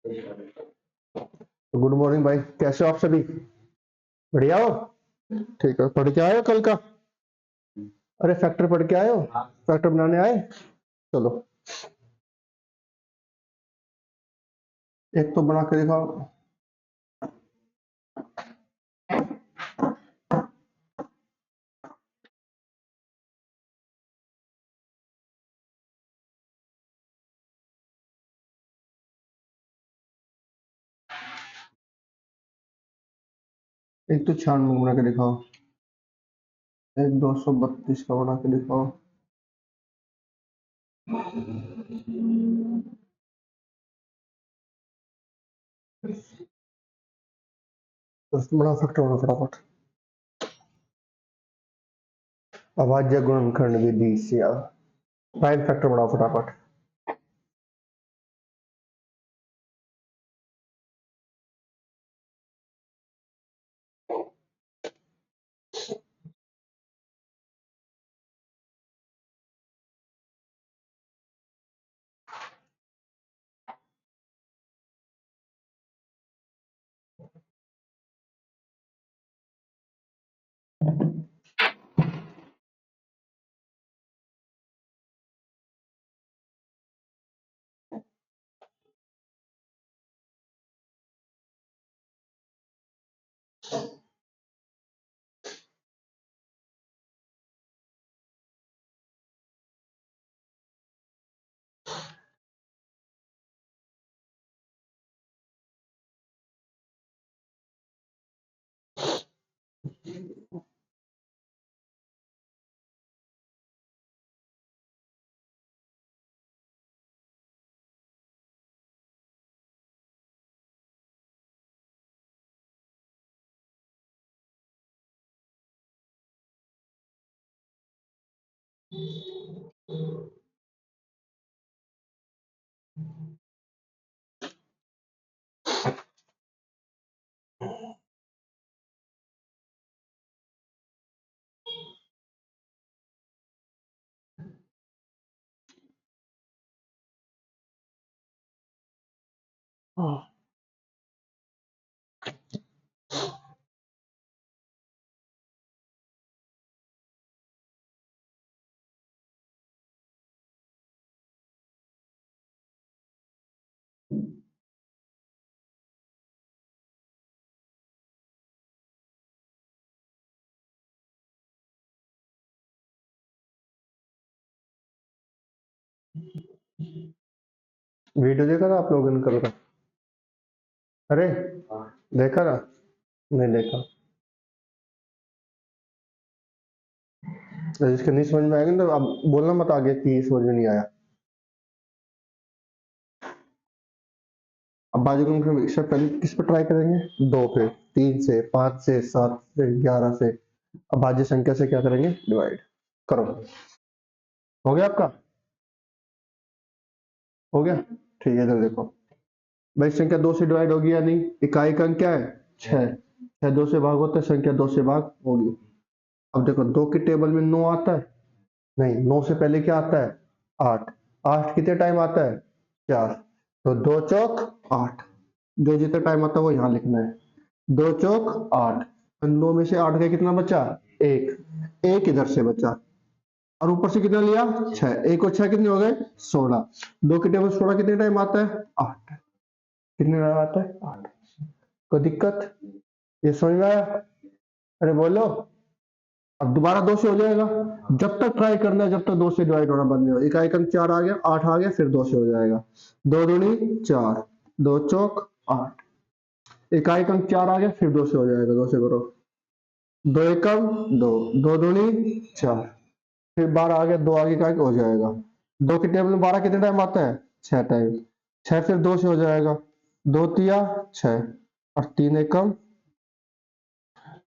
Good morning भाई, कैसे हो आप सभी? बढ़िया हो? ठीक है, पढ़ के आए हो कल का? अरे फैक्टर पढ़ के आए हो? फैक्टर बनाने आए? चलो, एक तो बना के दिखाओ। एक तो 96 बना के दिखाओ। एक 232 का बना के दिखाओ। बड़ा फैक्टर बना फटाफट। अभाज्य गुणनखंड विधि से प्राइम फैक्टर बनाओ फटाफट। वीडियो देखा था आप लोगों ने कल का? अरे देखा ना? नहीं देखा। तो जिसके नहीं समझ में आएगा ना, तो अब बोलना मत आगे कि समझ में नहीं आया। अब बाजू का स्टेप पहले किस पे ट्राई करेंगे? 2 पे, 3 से, 5 से, 7 से, 11 से। अब भाज्य संख्या से क्या करेंगे? डिवाइड करो। हो गया आपका? हो गया? ठीक है, इधर देखो भाई, संख्या 2 से डिवाइड होगी या नहीं? इकाई का अंक क्या है? 6। 6 2 से भाग होता है, संख्या 2 से भाग होगी। अब देखो 2 की टेबल में 9 आता है? नहीं, 9 से पहले क्या आता है? 8। 8 कितने टाइम आता है? 4। तो 2 चौक 8। जो जितना टाइम आता है वो यहाँ लिखना है। 2 चौक 8। तो 9 में से 8 का कितना बचा? 1। 1 इधर से बचा, और ऊपर से कितना लिया? 6। 1 और 6 कितने हो गए? 16। 2 की टेबल 16 कितने टाइम आता है? 8। कितने टाइम आता है? 8। कोई दिक्कत? ये समझ में आया? अरे बोलो। अब दोबारा 2 से हो जाएगा। जब तक ट्राई करना है, जब तक 2 से डिवाइड होना बंद नहीं हो। एक आइकन 4 आ गया, 8 आ गया, फिर 2 से हो जाएगा। 2 दूनी 4, 2 चौक 8। एक आइकन 4 आ गया, फिर 2 से हो जाएगा। 2 से करो। 2 एकम 2, 2 दूनी 4, फिर 12 आ गया, 2 आगे का हो जाएगा। 2 की टेबल में 12 कितने टाइम आता है? 6 टाइम। 6 फिर 2 से हो जाएगा। 2 तिया 6, और 3 एकम।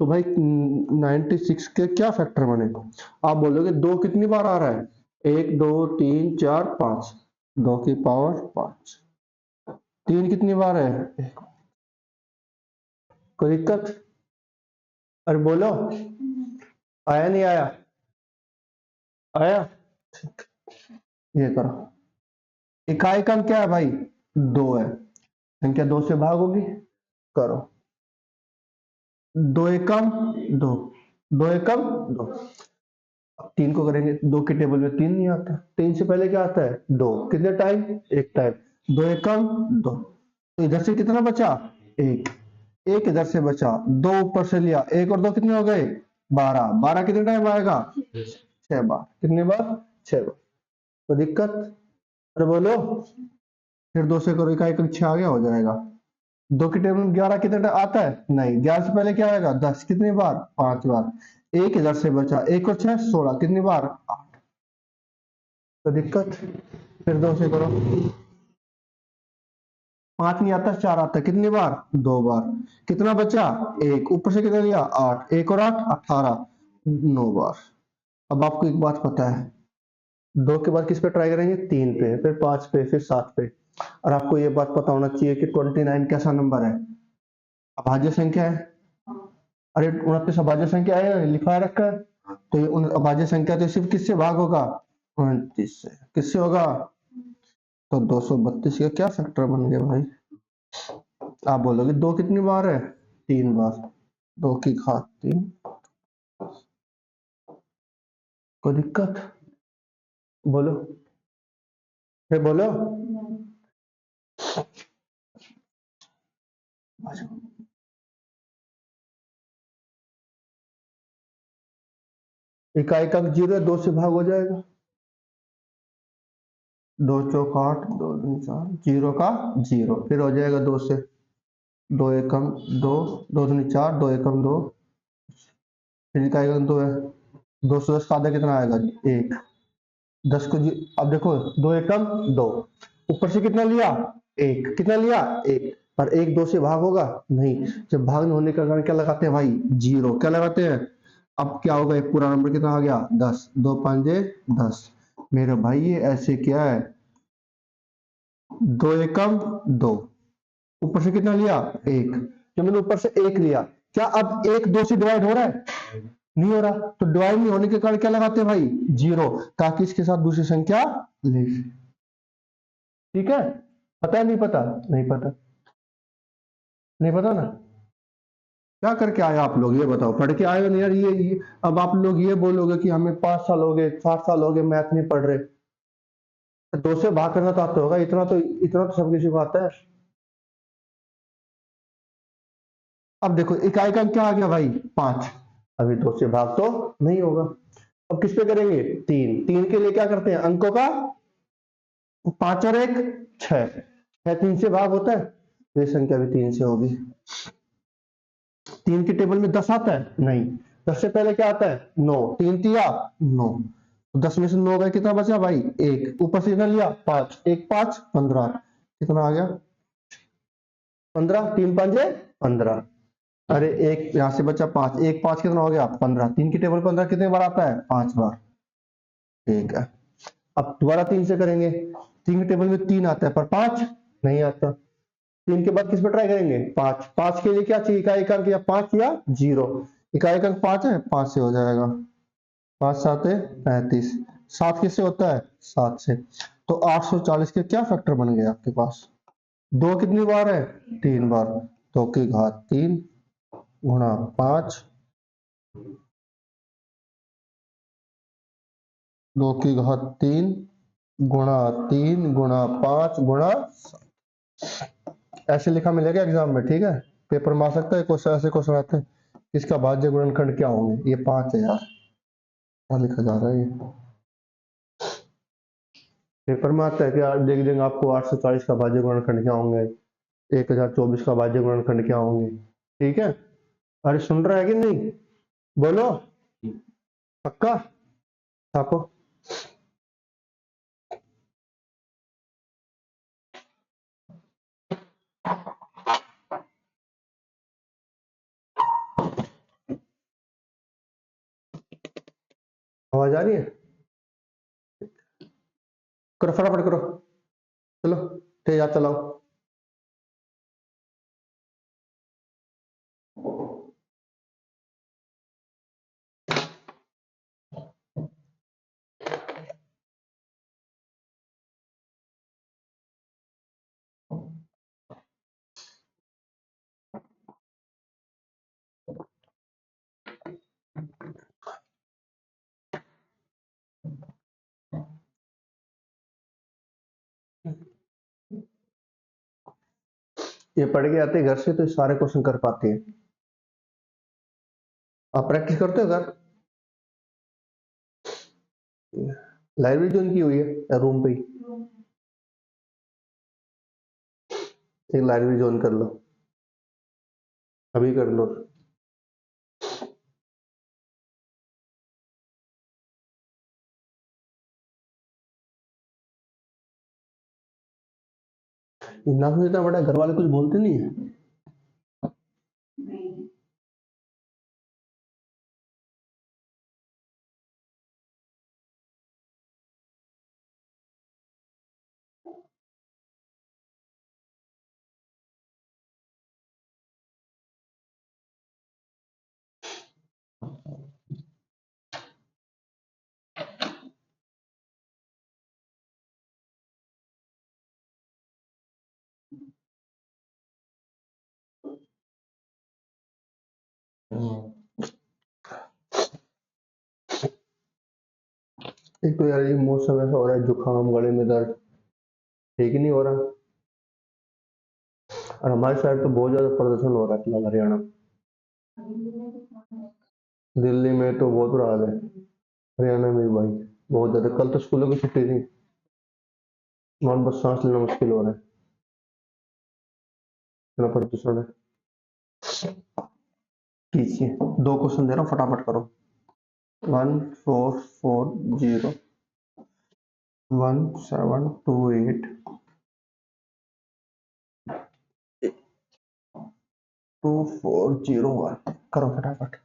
तो भाई 96 के क्या फैक्टर बने? आप बोलोगे 2 कितनी बार आ रहा है? 1 2 3 4 5। 2 की पावर 5। 3 कितनी बार है? कोई दिक्कत? अरे बोलो। आया नहीं आया? आया? ये करो। इकाई का क्या है भाई? 2 है। संख्या 2 से भाग होगी, करो। 2 एकम 2, 2 एकम 2। अब 3 को करेंगे, 2 के टेबल में 3 नहीं आता, 3 से पहले क्या आता है 2, कितने टाइम, एक टाइम। 2 एकम 2, तो इधर से कितना बचा, एक, एक इधर से बचा, 2 ऊपर से लिया, एक और 2 कितने हो गए, 12, 12 कितने टाइम आएगा, 6 बार, कितने बार, 6 बार। तो दिक्कत, अरे बोलो, फिर 2 से करो, इकाई कम 6 आ गया, हो जाएगा। 2 के टेबल में 11 कितने टाइम आता है, नहीं, 11 से पहले क्या आएगा, 10, कितनी बार, 5 बार। एक इधर से बचा, एक और 6, 16, कितनी बार, 8। तो दिक्कत, फिर 2 से करो, 5 नहीं आता, 4 आता है, कितनी बार, 2 बार। कितना बचा, एक, ऊपर से कितना लिया, 8, एक और 8, 18, 9 बार। अब आपको एक बात पता है, 2 के बाद किस पे ट्राई करेंगे, 3 पे, फिर 5 पे, फिर 7 पे। और आपको ये बात पता होना चाहिए कि 29 कैसा नंबर है, अभाज्य संख्या है। अरे 29 अभाज्य संख्या है, लिखा रखा है। तो ये अभाज्य संख्या तो सिर्फ किससे भाग होगा, 29 से। किससे होगा, तो 232 का क्या फैक्टर बन गया भाई। आप बोलोगे 2 कितनी बार है, 3 बार, 2 की घात 3। कोई दिक्कत, बोलो, फिर बोलो। इकाई का 0 2 से भाग हो जाएगा, 2 चौक 8, 2 दूनी 4, 0 का 0, फिर हो जाएगा 2 से, 2 एकम 2, 2 दूनी 4, 2 एकम 2, फिर इकाई का 2 है, 210 का आधा कितना आएगा, 1, 10 को अब देखो, 2 एकम 2, ऊपर से कितना लिया, 1, कितना लिया, 1, पर 1 2 से भाग होगा, नहीं। जब भाग न होने का कारण क्या लगाते हैं भाई, 0, क्या लगाते हैं। अब क्या होगा, एक पूरा नंबर कितना आ गया, 10, 2 5 10। मेरे भाई ये ऐसे क्या है, 2 एकम 2, ऊपर से कितना लिया, 1, जब मैंने ऊपर से 1 लिया, क्या अब 1 2 से डिवाइड हो रहा है, नहीं हो रहा, तो डिवाइड नहीं होने के कारण क्या लगाते हैं भाई, 0, ताकि इसके साथ दूसरी संख्या ले। ठीक है, पता है, नहीं पता, नहीं पता, नहीं पता ना। क्या करके आए आप लोग, ये बताओ, पढ़ के आए हो नहीं यार, ये अब आप लोग ये बोलोगे कि हमें 5 साल हो गए, 7 साल हो गए, मैथ नहीं पढ़ रहे। 2 से भाग करना तो आता होगा, इतना तो सब किसी को आता है। अब देखो इकाई का क्या आ गया भाई, 5, अभी 2 से भाग तो नहीं होगा। अब किस पे करेंगे, 3, 3 के लिए क्या करते हैं, अंकों का 5 और 1 6, 3 से भाग होता है, तो ये संख्या भी 3 से होगी। 3 के टेबल में 10 आता है, नहीं, 10 से पहले क्या आता है, 9, 3 तिया 9, 10 में से 9 गए, कितना बचा भाई, 1, ऊपर से कितना लिया, 5, 1 5 15, कितना आ गया, 15, 3 5 15। अरे एक यहां से बचा 5, 1 5 कितना हो गया, 15, 3 की टेबल 15 कितने बार आता है, 5 बार। ठीक है, अब दोबारा 3 से करेंगे, 3 की टेबल में 3 आता है, पर 5 नहीं आता। 3 के बाद किस पर ट्राई करेंगे, 5, 5 के लिए क्या चाहिए, इकाई अंक या 5 या 0। इकाई अंक 5 है, 5 से हो जाएगा, 5 7 है 35, 7 किससे होता है, 7 से। तो 840 के क्या फैक्टर बन गए आपके पास, 2 कितनी बार है, 3 बार, 2 की घात 3 गुणा 5, 2 की घात 3 गुणा 3 गुणा 5 गुणा, ऐसे लिखा मिलेगा एग्जाम में, ठीक है। पेपर में आ सकता है क्वेश्चन, ऐसे क्वेश्चन आते हैं, इसका भाज्य गुणनखंड क्या होंगे, ये 5 है यार, क्या लिखा जा रहा है ये, पेपर में आता है कि यार देख देंगे आपको 840 का भाज्य गुणनखंड क्या होंगे, 1024 का भाज्य गुणनखंड क्या होंगे। ठीक है, अरे सुन रहा है कि नहीं, बोलो, पक्का, छापो। आवाज आ रही है, करो फटाफट करो, चलो तेज हाथ चलाओ। ये पढ़ के आते घर से तो ये सारे क्वेश्चन कर पाते हैं। आप प्रैक्टिस करते हो घर? लाइब्रेरी ज्वाइन की हुई है या रूम पे ही? एक लाइब्रेरी ज्वाइन कर लो, अभी कर लो। नाम इतना बड़ा, घर वाले कुछ बोलते नहीं है? एक तो यार ये मौसम ऐसा हो रहा है, जुकाम, गले में दर्द, ठीक ही नहीं हो रहा। और हमारे साइड तो बहुत ज्यादा प्रदूषण हो रहा है फिलहाल हरियाणा में। दिल्ली में तो बहुत बुरा हाल है, हरियाणा में भी भाई बहुत ज्यादा। कल तो स्कूलों की छुट्टी थी, वहां बस सांस लेना मुश्किल हो रहा है, इतना प्रदूषण है। कीजिए, दो क्वेश्चन दे रहा हूँ, फटाफट करो। 1440, 1728, 2401, करो फटाफट।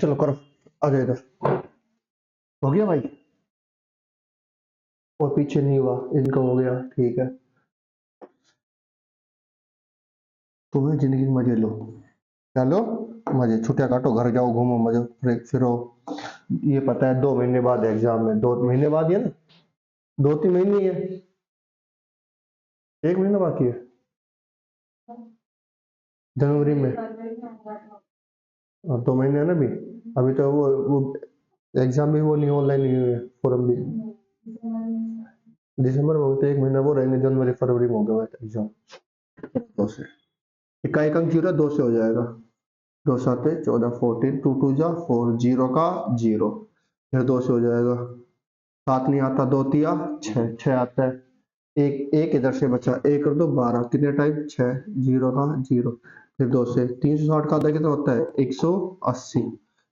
चलो करो, आ जाओ इधर। हो गया भाई? और पीछे नहीं हुआ, इनका हो गया, ठीक है। तुम्हें जिंदगी में मजे लो, चलो मजे, छुट्टियां काटो, घर जाओ, घूमो, मजे फिरो। ये पता है 2 महीने बाद एग्जाम है, 2 महीने बाद ही है ना, 2-3 महीने ही है, 1 महीना बाकी है जनवरी में। 2 महीने है ना अभी। अभी तो वो एग्जाम भी वो नहीं, ऑनलाइन नहीं हुए, फॉर्म भी दिसंबर में होते, 1 महीना वो रहेंगे, जनवरी फरवरी में होगा एग्जाम। 2 से इकाई अंक 0, 2 से हो जाएगा। 2 7 14, 14, 2 2 जा 4, 0 का 0, फिर 2 से हो जाएगा। 7 नहीं आता, 2 तिया 6, 6 आता है। एक एक इधर से बचा, एक कर दो 12, कितने टाइम 6, 0 का 0, फिर 2 से। 360 का आधा कितना होता है? 180।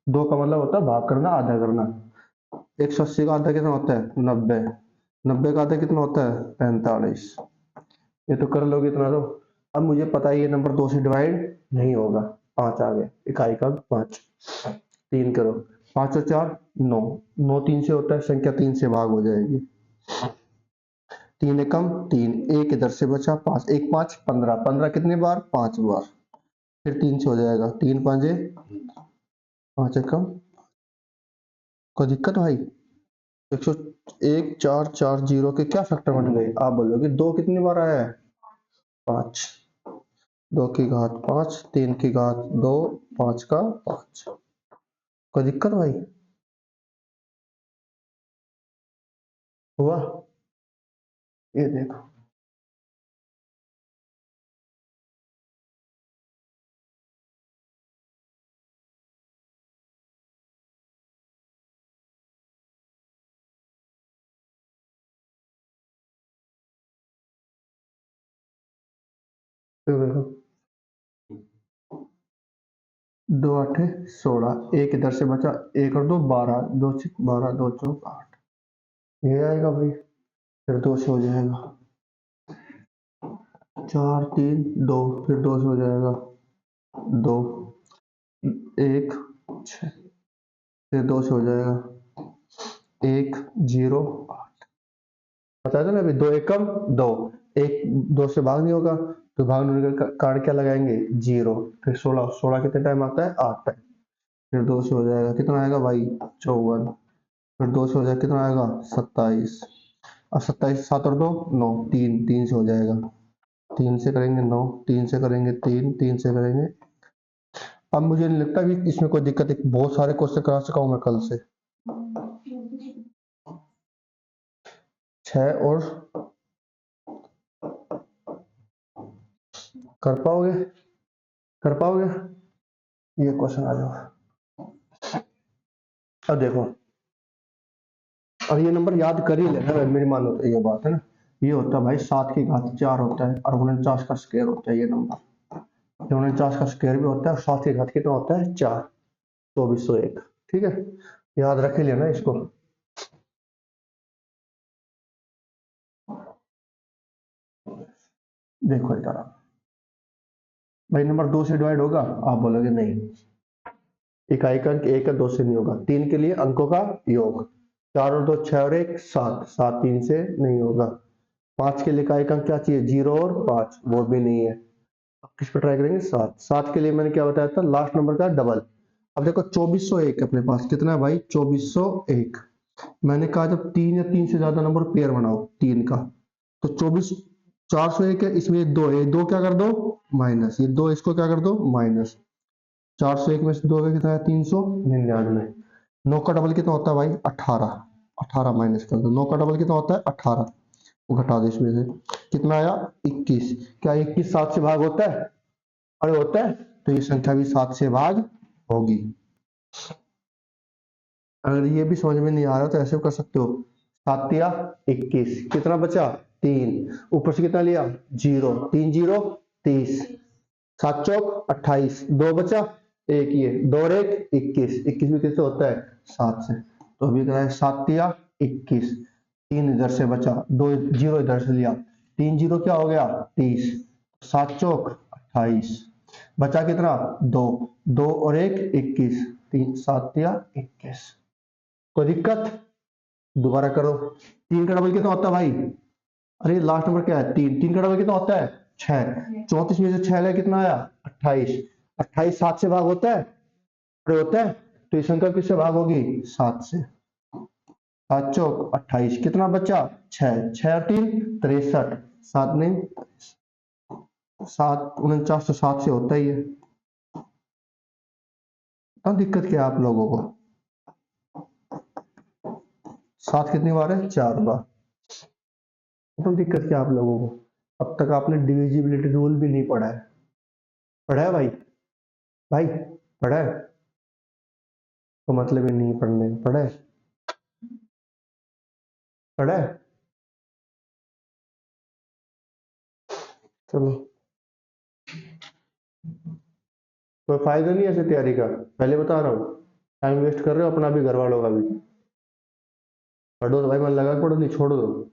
2 का मतलब होता है भाग करना, आधा करना। 180 का आधा कितना होता है? 90। 90 का आधा कितना होता है? 45। ये तो कर लोगे इतना तो। अब मुझे पता है ये नंबर 2 से डिवाइड नहीं होगा। 5 आ गए, इकाई का 5। 3 करो, 5 और 4 9, 9 3 से होता है, संख्या 3 से भाग हो जाएगी। 3 एकम 3, एक इधर से बचा 5, 1 5 15, 15 कितने बार? 5 बार, फिर 3 से हो जाएगा। 3 5 5 एकम। कोई दिक्कत भाई? 101 4 4 0 के क्या फैक्टर बन गए? आप बोलोगे 2 कितनी बार आया है? 5। 2 की घात 5, 3 की घात 2, 5 का 5। कोई दिक्कत भाई? हुआ? ये देखो, ये देखो, 2 8 16, एक इधर से बचा, एक और 2 12, 2 6 12, 2 चौक 8। ये आएगा भाई, फिर 2 से हो जाएगा। 4 3 2, फिर 2 से हो जाएगा। 2 1 6, फिर 2 से हो जाएगा। 1 0 बताया था ना अभी, 2 एकम 2, एक 2 से भाग नहीं होगा, तो भाग नहीं होगा, कार्ड क्या लगाएंगे? 0। फिर 16, 16 कितने टाइम आता है? 8 टाइम, फिर 2 से हो जाएगा। कितना आएगा भाई? 54। फिर 2 से हो जाएगा, कितना आएगा? 27। अब 27, 7 और 2 9, 3 3 से हो जाएगा। 3 से करेंगे 9, 3 से करेंगे 3, 3 से करेंगे। अब मुझे नहीं लगता कि इसमें कोई दिक्कत है, बहुत सारे क्वेश्चन करा चुका हूं मैं कल से। 6 और कर पाओगे? कर पाओगे? ये क्वेश्चन आ जाओ। अब देखो, और ये नंबर याद कर ही लेना, मेरी मानो तो ये बात है ना। ये होता है भाई 7 की घात 4 होता है, और 49 का स्क्वायर होता है ये नंबर। 49 का स्क्वायर भी होता है, और 7 की घात कितना होता है? 4। 2401। ठीक है, याद रख ही लेना इसको। देखो इधर भाई, नंबर 2 से डिवाइड होगा? आप बोलोगे नहीं, इकाई का अंक 1 है, 2 से नहीं होगा। 3 के लिए अंकों का योग, 4 और 2 6 और 1 7, 7 3 से नहीं होगा। 5 के लिए इकाई का अंक क्या चाहिए? 0 और 5, वो भी नहीं है। किस पर ट्राई करेंगे? 7। 7 के लिए मैंने क्या बताया था? लास्ट नंबर का डबल। अब देखो 2401 अपने पास, कितना है भाई? 2401। मैंने कहा जब 3 या 3 से ज्यादा नंबर पेयर बनाओ 3 का, तो 24 401 है, इसमें ये 2 है, ये 2 क्या कर दो माइनस, ये 2 इसको क्या कर दो माइनस। 401 में से 2 का कितना है 399। 9 का डबल कितना होता है भाई 18, 18 माइनस कर दो। 9 का डबल कितना होता है 18, वो घटा दो इसमें से, कितना आया 21। क्या 21 7 से भाग होता है, अरे होता है, तो ये संख्या भी 7 से भाग होगी। अगर ये भी समझ में नहीं आ रहा तो ऐसे कर सकते हो, 7 या 21, कितना बचा 3, ऊपर से कितना लिया 0, 3 0 30, 7 चौक 28, 2 बचा 1, ये 2 और 1 21, 21 भी किससे होता है 7 से। तो अभी क्या है 7 या 21, 3 इधर से बचा, 2 0 इधर से लिया, 3 0 क्या हो गया 30, 7 चौक 28, बचा कितना 2, 2 और 1 21, 3 7 या 21। कोई दिक्कत, दोबारा करो। 3 का डबल कितना होता है भाई, अरे लास्ट नंबर क्या है 3, 3 का डबल कितना होता है 6, 34 में से 6 गया कितना आया 28, 28 7 से भाग होता है, अरे होता है, तो ये संख्या किससे भाग होगी 7 से। 7 चौक 28, कितना बचा 6, 6 और 3 63, 7 नहीं 7 49, तो 7 से होता ही है। तो दिक्कत क्या है आप लोगों को, 7 कितनी बार है 4 बार, तो दिक्कत क्या आप लोगों को। अब तक आपने डिविजिबिलिटी रूल भी नहीं पढ़ा है, पढ़ा है भाई, भाई पढ़ा है, तो मतलब ही नहीं पढ़ने में, पढ़ा है, पढ़ा है। चलो कोई फायदा नहीं है ऐसे तैयारी का, पहले बता रहा हूँ, टाइम वेस्ट कर रहे हो अपना भी घर वालों का भी। पढ़ो तो भाई मन लगा के पढ़ो, नहीं छोड़ दो।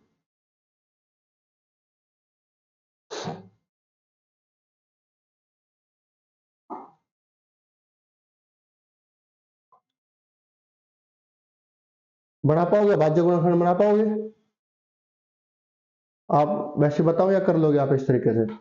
बना पाओगे भाज्य गुणनखंड, बना पाओगे आप, वैसे बताओ या कर लोगे आप इस तरीके से।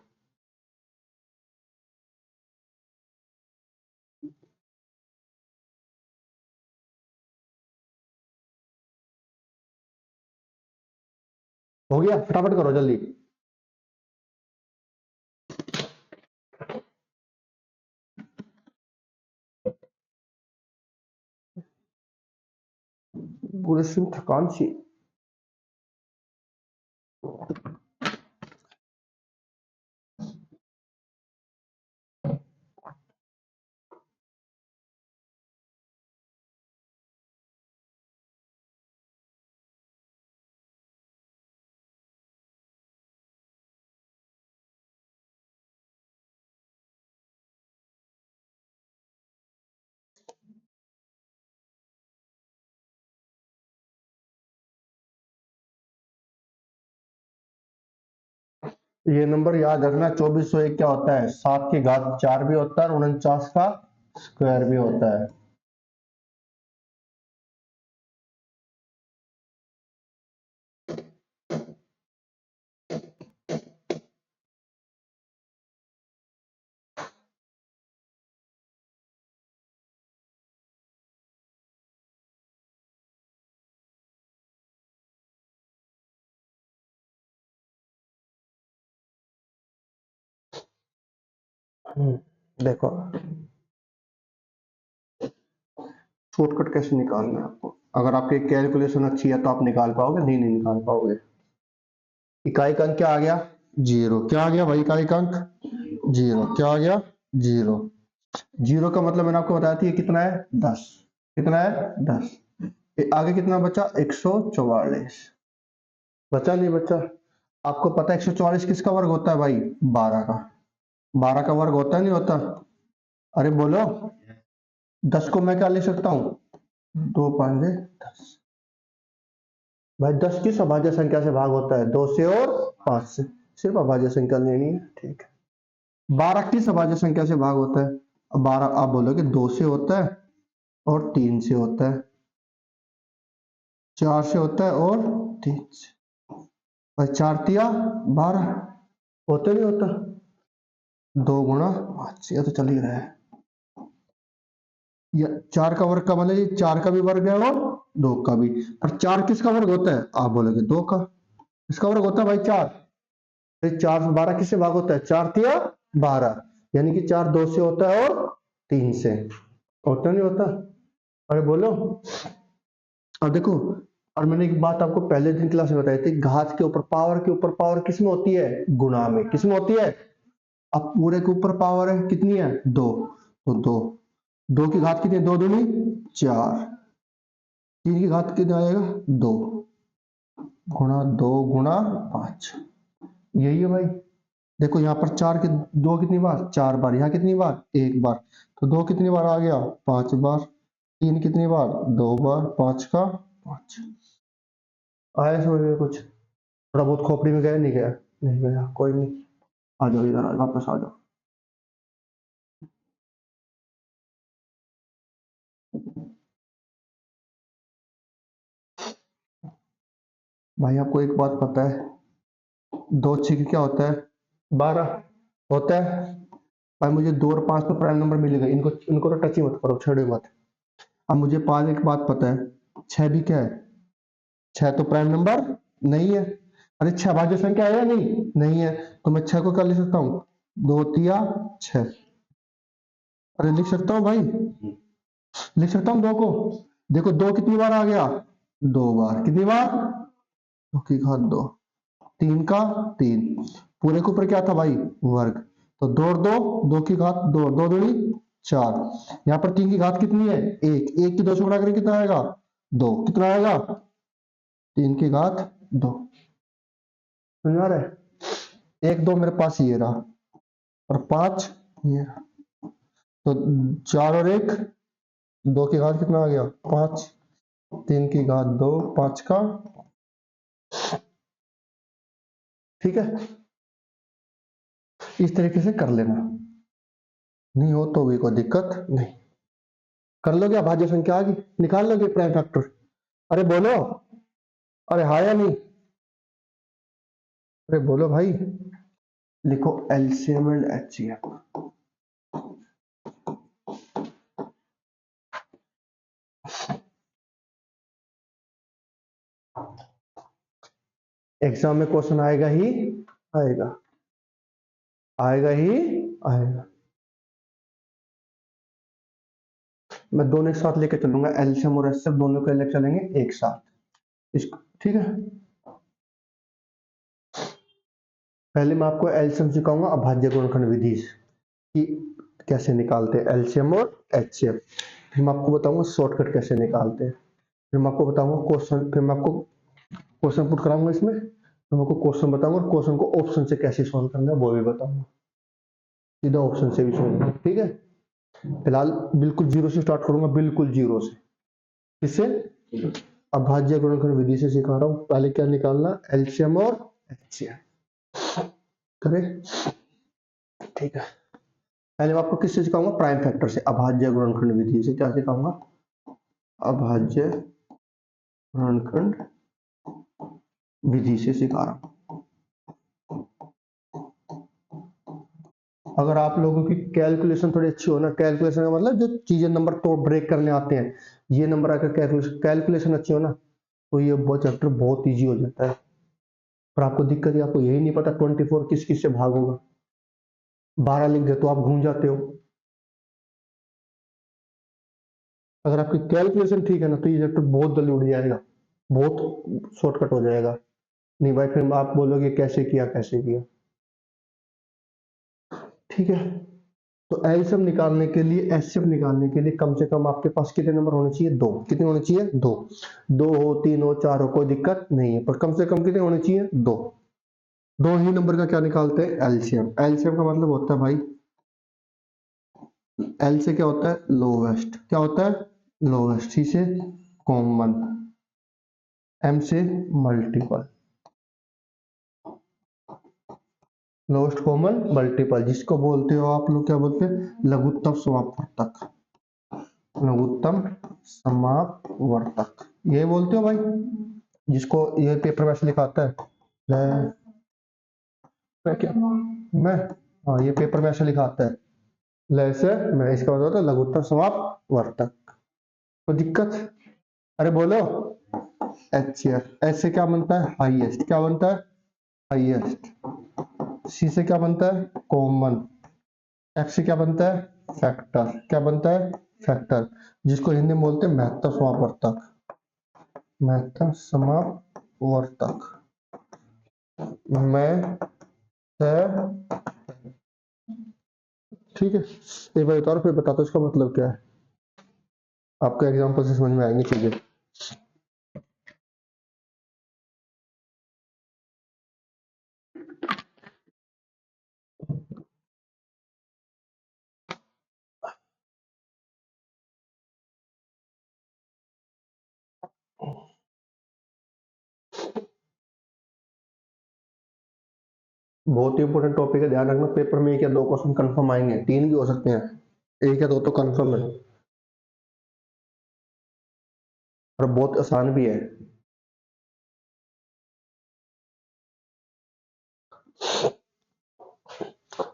हो गया, फटाफट करो जल्दी। पूरे दिन थकान सी। ये नंबर याद रखना, 2401 क्या होता है 7 की घात 4 भी होता है और 49 का स्क्वायर भी होता है। देखो शॉर्टकट कैसे निकालना है आपको, अगर आपकी कैलकुलेशन अच्छी है तो आप निकाल पाओगे, नहीं नहीं निकाल पाओगे। इकाई का अंक क्या आ गया 0, क्या आ गया भाई इकाई का अंक 0, क्या आ गया 0। 0 का मतलब मैंने आपको बताया था ये कितना है 10, कितना है 10। आगे कितना बचा 144, बचा नहीं बचा। आपको पता है 144 किसका वर्ग होता है भाई 12 का, 12 का वर्ग होता है नहीं होता, अरे बोलो। 10 को मैं क्या लिख सकता हूँ 2 5 10, भाई 10 किस अभाज्य संख्या से भाग होता है 2 से और 5 से, सिर्फ अभाज्य संख्या लेनी है, ठीक है। 12 किस अभाज्य संख्या से भाग होता है, अब 12 आप बोलोगे 2 से होता है और 3 से होता है, 4 से होता है और 3 से, भाई 4 तिया 12 होता नहीं होता, 2 गुणा 5 से, ये तो चल ही रहा है। 4 का वर्ग का मतलब 4 का भी वर्ग है और 2 का भी। पर 4 किसका वर्ग होता है? आप बोलोगे 2 का। इसका वर्ग होता है भाई 4। 4 से 12 किससे भाग होता है? 4 तिया 12, यानी कि 4 2 से होता है और 3 से होता नहीं होता? अरे बोलो। अब देखो, और मैंने एक बात आपको पहले दिन क्लास में बताई थी, घात के ऊपर पावर किसमें होती है? गुणा में। किसमें होती है? अब पूरे के ऊपर पावर है कितनी है? 2, तो 2 की घात कितनी है? 2 दूनी 4, 3 की घात कितना आएगा? 2 गुणा 2 गुणा 5, यही है भाई। देखो यहाँ पर 4 के 2 कितनी बार? 4 बार। यहाँ कितनी बार? 1 बार। तो 2 कितनी बार आ गया? 5 बार। 3 कितनी बार? 2 बार। 5 का 5। आया समझ में कुछ? थोड़ा बहुत खोपड़ी में गया नहीं गया? नहीं गया, कोई नहीं। आ जाओ इधर, वापस आ जाओ। भाई आपको एक बात पता है, 2 6 क्या होता है? 12 होता है। भाई मुझे 2 और 5 तो प्राइम नंबर मिलेगा, इनको इनको तो टच ही मत करो, छेड़ो मत। अब मुझे 5 एक बात पता है, 6 भी क्या है? 6 तो प्राइम नंबर नहीं है। अरे 6 भाज्य संख्या है या नहीं? नहीं है। तो मैं 6 को क्या लिख सकता हूँ? 2 तिया 6। अरे लिख सकता हूँ भाई, लिख सकता हूँ 2 को। देखो 2 कितनी बार आ गया? 2 बार। कितनी बार? 2 की घात 2, 3 का 3। पूरे के ऊपर क्या था भाई? वर्ग। तो 2 और 2, 2 की घात 2, 2 दूनी 4। यहाँ पर 3 की घात कितनी है? 1, 1 की 2 से गुणा करें कितना आएगा? 2। कितना आएगा? 3 की घात 2। समझ आ रहा है? 1 2 मेरे पास ये रहा, और 5 ये रहा। तो 4 और 1, 2 की घात कितना आ गया? 5। 3 की घात 2, 5 का। ठीक है, इस तरीके से कर लेना। नहीं हो तो भी कोई दिक्कत नहीं। कर लोगे? अभाज्य संख्या आ गई, निकाल लोगे प्राइम फैक्टर? अरे बोलो, अरे हाँ या नहीं? अरे बोलो भाई। लिखो एलसीएम एंड एचसीएफ। एग्जाम में क्वेश्चन आएगा ही आएगा, आएगा ही आएगा। मैं दोनों एक साथ लेके चलूंगा, एलसीएम और एचसीएफ दोनों को लेके चलेंगे एक साथ। इसको ठीक है। पहले मैं आपको एलसीएम सिखाऊंगा अभाज्य गुणनखंड विधि कि कैसे निकालते हैं एलसीएम और एचसीएफ। फिर मैं आपको बताऊंगा शॉर्टकट कैसे निकालते हैं। फिर मैं आपको बताऊंगा क्वेश्चन, फिर मैं आपको क्वेश्चन पुट कराऊंगा इसमें, फिर मैं आपको क्वेश्चन बताऊंगा और क्वेश्चन को ऑप्शन से कैसे सॉल्व करना है वो भी बताऊंगा। सीधा ऑप्शन से भी सॉल्व करना, ठीक है। फिलहाल बिल्कुल जीरो से स्टार्ट करूंगा, बिल्कुल जीरो से। किससे? अभाज्य गुणनखंड विधि से सिखा रहा हूँ। पहले क्या निकालना? एलसीएम और एचसीएफ करें, ठीक है। पहले मैं आपको किससे सिखाऊंगा? प्राइम फैक्टर से, अभाज्य गुणनखंड विधि से। क्या सिखाऊंगा? अभाज्य गुणनखंड विधि से सिखा रहा हूं। अगर आप लोगों की कैलकुलेशन थोड़ी अच्छी हो ना, कैलकुलेशन का मतलब जो चीजें नंबर तो ब्रेक करने आते हैं, ये नंबर अगर कैलकुलेशन अच्छी हो ना, तो ये बहुत चैप्टर बहुत इजी हो जाता है। पर आपको दिक्कत है, आपको यही नहीं पता 24 किस किस से भाग होगा। 12 लिख दे तो आप घूम जाते हो। अगर आपकी कैलकुलेशन ठीक है ना, तो ये चैप्टर बहुत जल्दी उड़ जाएगा, बहुत शॉर्टकट हो जाएगा। नहीं भाई फिर आप बोलोगे कैसे किया कैसे किया, ठीक है। तो एलसीएम निकालने के लिए, एचसीएफ निकालने के लिए कम से कम आपके पास कितने नंबर होने चाहिए? 2। कितने होने चाहिए? 2। 2 हो 3 हो 4 हो कोई दिक्कत नहीं है, पर कम से कम कितने होने चाहिए? 2। 2 ही नंबर का क्या निकालते हैं? एलसीएम। एलसीएम का मतलब होता है भाई, एल से क्या होता है? लोवेस्ट। क्या होता है? लोवेस्ट। सी से कॉमन, एम से मल्टीपल। लोवेस्ट कॉमन मल्टीपल, जिसको बोलते हो आप लोग क्या बोलते हैं? लघुत्तम समापवर्तक। लघुत्तम समापवर्तक ये बोलते हो भाई, जिसको ये पेपर में ऐसे लिखा आता है। मैं क्या, मैं, हाँ ये पेपर में ऐसे लिखा आता है ले से, मैं इसका मतलब होता है लघुत्तम समापवर्तक। तो दिक्कत अरे बोलो। HCF, एस से क्या बनता है? हाईएस्ट। क्या बनता है? हाईएस्ट। सी से क्या बनता है? कॉमन। एफ से क्या बनता है? फैक्टर। क्या बनता है? फैक्टर, जिसको हिंदी में बोलते हैं महत्ता समापवर्तक। महत्ता समापवर्तक। मैं ठीक है। एक बार बताओ, फिर बताता हूँ इसका मतलब क्या है। आपको एग्जांपल से समझ में आएंगी चीजें। बहुत ही इंपॉर्टेंट टॉपिक है, ध्यान रखना। पेपर में एक या दो क्वेश्चन कंफर्म आएंगे, तीन भी हो सकते हैं, एक या दो तो कंफर्म है। और बहुत आसान भी है।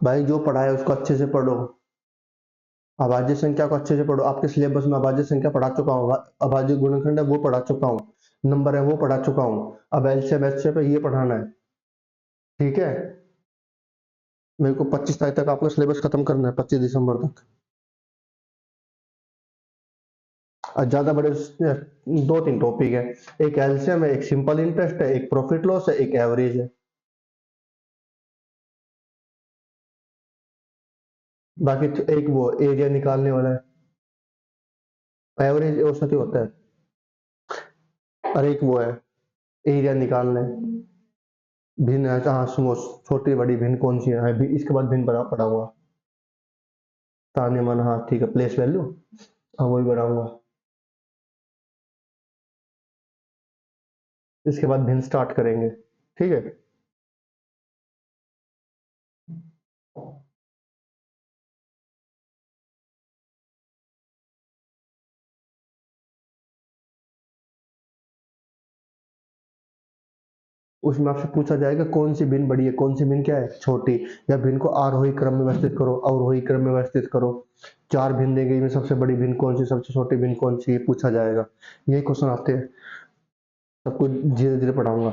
भाई जो पढ़ा है उसको अच्छे से पढ़ो। अभाज्य संख्या को अच्छे से पढ़ो। आपके सिलेबस में अभाज्य संख्या पढ़ा चुका हूँ, अभाज्य गुणनखंड है वो पढ़ा चुका हूँ, नंबर है वो पढ़ा चुका हूँ। अब एलसीएम एचसीएफ ये पढ़ाना है, ठीक है। मेरे को 25 तारीख तक आपका सिलेबस खत्म करना है, 25 दिसंबर तक। और ज्यादा बड़े दो तीन टॉपिक है, एक एलसीएम है, एक सिंपल इंटरेस्ट है, एक प्रॉफिट लॉस है, एक एवरेज है। बाकी तो एक वो एरिया निकालने वाला है, एवरेज औसत ही होता है। और एक वो है एरिया निकालना है, भिन्न है। हाँ सुनो, छोटी बड़ी भिन्न कौन सी है, इसके बाद भिन्न पड़ा हुआ ताने मन। हाँ ठीक है, प्लेस वैल्यू, हाँ वही बनाऊंगा। इसके बाद भिन्न स्टार्ट करेंगे, ठीक है। उसमें आपसे पूछा जाएगा कौन सी भिन्न बड़ी है, कौन सी भिन्न क्या है, छोटी। या भिन्न को आरोही क्रम में व्यवस्थित करो, अवरोही क्रम में व्यवस्थित करो। चार भिन्न देंगे, इनमें सबसे बड़ी भिन्न कौन सी, सबसे छोटी भिन्न कौन सी, ये पूछा जाएगा। यही क्वेश्चन आते हैं। सबको धीरे धीरे पढ़ाऊंगा।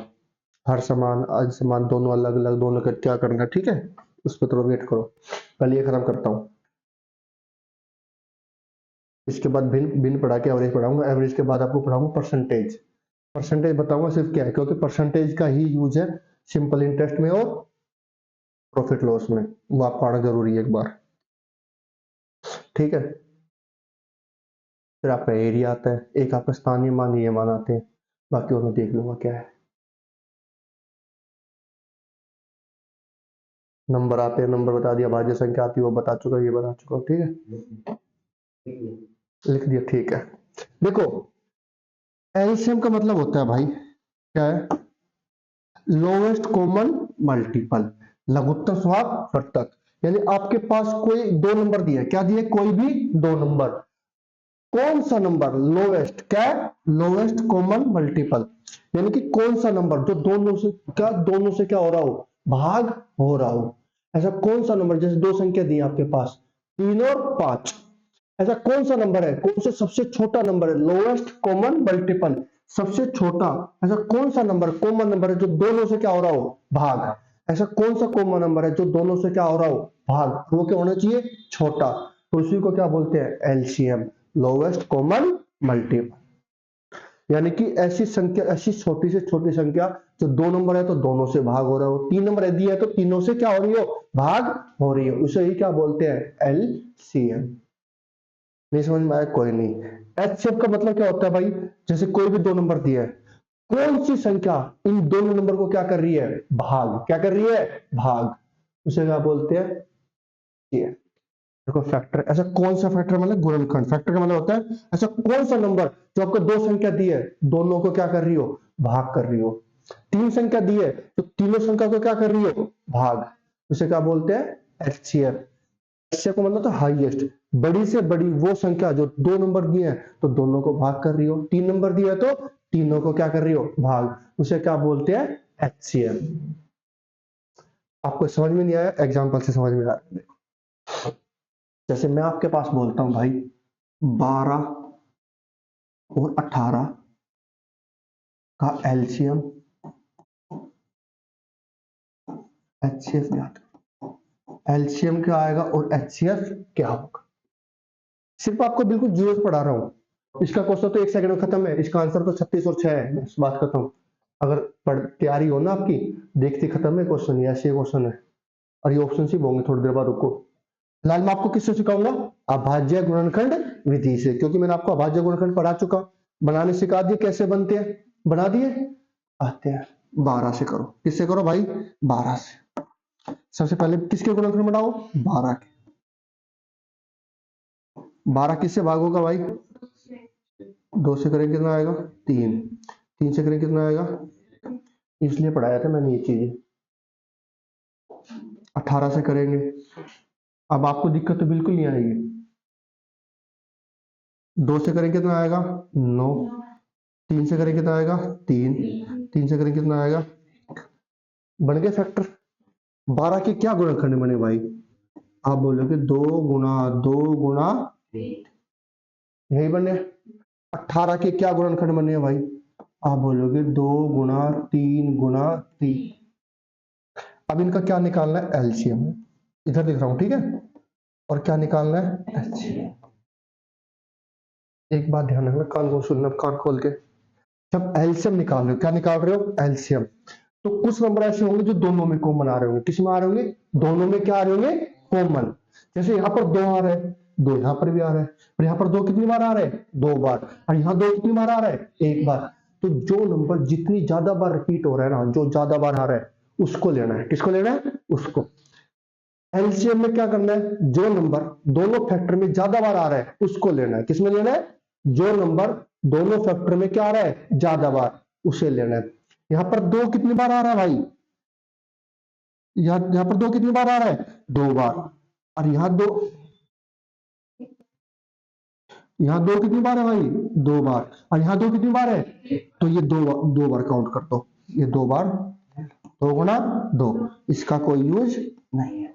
हर समान आज समान दोनों अलग अलग, दोनों का क्या करना है, ठीक है। उस पर थोड़ा वेट करो, पहले ये खत्म करता हूँ। इसके बाद भिन्न भिन्न पढ़ा के एवरेज पढ़ाऊंगा, एवरेज के बाद आपको पढ़ाऊंगा परसेंटेज। परसेंटेज बताऊंगा सिर्फ क्या है, क्योंकि परसेंटेज का ही यूज है सिंपल इंटरेस्ट में और प्रॉफिट लॉस में, वो आप पढ़ना जरूरी है एक बार, ठीक है। फिर आपका एरिया आता है, एक आपका स्थानीय मान, ये मान आते हैं, बाकी और मैं देख लूंगा क्या है। नंबर आते हैं, नंबर बता दिया, भाज्य संख्या आती है वो बता चुका, ये बता चुका, ठीक है। लिख दिया, ठीक है। देखो, एलसीएम का मतलब होता है भाई क्या है, लोवेस्ट कॉमन मल्टीपल, लघुत्तम समापवर्तक। यानी आपके पास कोई दो नंबर दिया, क्या दिया, कोई भी दो नंबर, कौन सा नंबर लोवेस्ट, क्या, लोवेस्ट कॉमन मल्टीपल, यानी कि कौन सा नंबर जो दोनों से क्या हो रहा हो, भाग हो रहा हो। ऐसा कौन सा नंबर, जैसे दो संख्या दी आपके पास 3 और 5, ऐसा कौन सा नंबर है, कौन सा सबसे छोटा नंबर है, लोएस्ट कॉमन मल्टीपल, सबसे छोटा। ऐसा कौन सा नंबर कॉमन नंबर है जो दोनों से क्या हो रहा हो, भाग। ऐसा कौन सा कॉमन नंबर है जो दोनों से क्या हो रहा हो, भाग, वो क्या होना चाहिए, छोटा। तो उसी को क्या बोलते हैं, एलसीएम, लोवेस्ट कॉमन मल्टीपल। यानी कि ऐसी संख्या, ऐसी छोटी से छोटी संख्या जो दो नंबर है तो दोनों से भाग हो रहा हो, तीन नंबर यदि है तो तीनों से क्या हो रही हो, भाग हो रही हो, उसे ही क्या बोलते हैं, एलसीएम। नहीं समझ में आया, कोई नहीं। एचसीएफ का मतलब क्या होता है भाई, जैसे कोई भी दो नंबर दिया है, कौन सी संख्या इन दोनों नंबर को क्या कर रही है, भाग, क्या कर रही है, भाग, उसे क्या बोलते हैं, ये देखो फैक्टर। ऐसा कौन सा फैक्टर, मतलब गुणनखंड। फैक्टर का मतलब होता है ऐसा कौन सा नंबर जो आपको दो संख्या दी है, दोनों को क्या कर रही हो, भाग कर रही हो। तीन संख्या दी है तो तीनों संख्या को क्या कर रही हो, भाग, उसे क्या बोलते हैं, एचसीएफ। एचसीएफ का मतलब तो हाईएस्ट, बड़ी से बड़ी वो संख्या जो दो नंबर दिए हैं तो दोनों को भाग कर रही हो, तीन नंबर दिया है तो तीनों को क्या कर रही हो, भाग, उसे क्या बोलते हैं, एचसीएफ। आपको समझ में नहीं आया, एग्जांपल से समझ में आ रहा है। जैसे मैं आपके पास बोलता हूं भाई 12 और 18 का एलसीएम एचसीएफ याद, एलसीएम क्या आएगा और एचसीएफ क्या होगा। सिर्फ आपको बिल्कुल जीरो पढ़ा रहा हूं। इसका क्वेश्चन तो 1 सेकंड में खत्म है, इसका आंसर तो 36 और 6 है, बस बात खत्म। अगर तैयारी हो ना आपकी, देखते खत्म है क्वेश्चन, ये ऐसे क्वेश्चन है और ये ऑप्शन सिर्फ होंगे, थोड़ी देर बाद रुको। फिलहाल मैं आपको किससे सिखाऊंगा, अभाज्य गुणनखंड विधि से, क्योंकि मैंने आपको अभाज्य गुणनखंड पढ़ा चुका, बनाने सिखा दिए, कैसे बनते हैं बना दिए, आते हैं 12 से करो। किससे करो भाई, 12 से। सबसे पहले किसके गुणनखंड बनाओ, 12 के। 12 किससे भाग होगा भाई, 2 से करेंगे कितना आएगा, 3, 3 से करेंगे कितना आएगा, इसलिए पढ़ाया था मैंने ये चीजें। 18 से करेंगे, अब आपको दिक्कत तो बिल्कुल नहीं आएगी। 2 से करेंगे कितना आएगा, 9, 3 से करेंगे कितना आएगा, 3, 3 से करेंगे कितना आएगा, बन गए फैक्टर। 12 के क्या गुणनखंड बने भाई, आप बोलोगे 2 गुणा 2 गुणा, यही बने। 18 के क्या गुणनखंड बने भाई, आप बोलोगे 2 गुणा 3 गुणा 3। अब इनका क्या निकालना है, एलसीएम, इधर दिख रहा हूं ठीक है, और क्या निकालना है, एलसीएम। एक बात ध्यान रखना, कान को सुनना, कान खोल के। जब एलसीएम निकाल रहे हो, क्या निकाल रहे हो, एलसीएम, तो कुछ नंबर ऐसे होंगे जो दोनों में कॉमन आ रहे होंगे। किस में आ रहे होंगे, दोनों में क्या आ रहे होंगे, कॉमन। जैसे यहाँ पर 2 आ रहा है, 2 यहाँ पर भी आ रहा है, और यहाँ पर 2 कितनी बार आ रहा है, 2 बार, और यहाँ 2 कितनी बार आ रहा है, 1 बार। तो जो नंबर जितनी ज्यादा बार रिपीट हो रहा है ना, जो ज्यादा बार आ रहा है उसको लेना है। किसको लेना है, उसको। एलसीएम में क्या करना है, जो नंबर दोनों फैक्टर में ज्यादा बार आ रहा है उसको लेना है। किसमें लेना है, जो नंबर दोनों फैक्टर में क्या आ रहा है, ज्यादा बार, उसे लेना है। यहां पर 2 कितनी बार आ रहा है भाई, यहां पर 2 कितनी बार आ रहा है, 2 बार, और यहाँ 2 कितनी बार है भाई, 2 बार, और यहाँ 2 कितनी बार है, तो ये 2 बार काउंट कर दो, ये 2 बार, 2 गुणा 2, इसका कोई यूज नहीं है,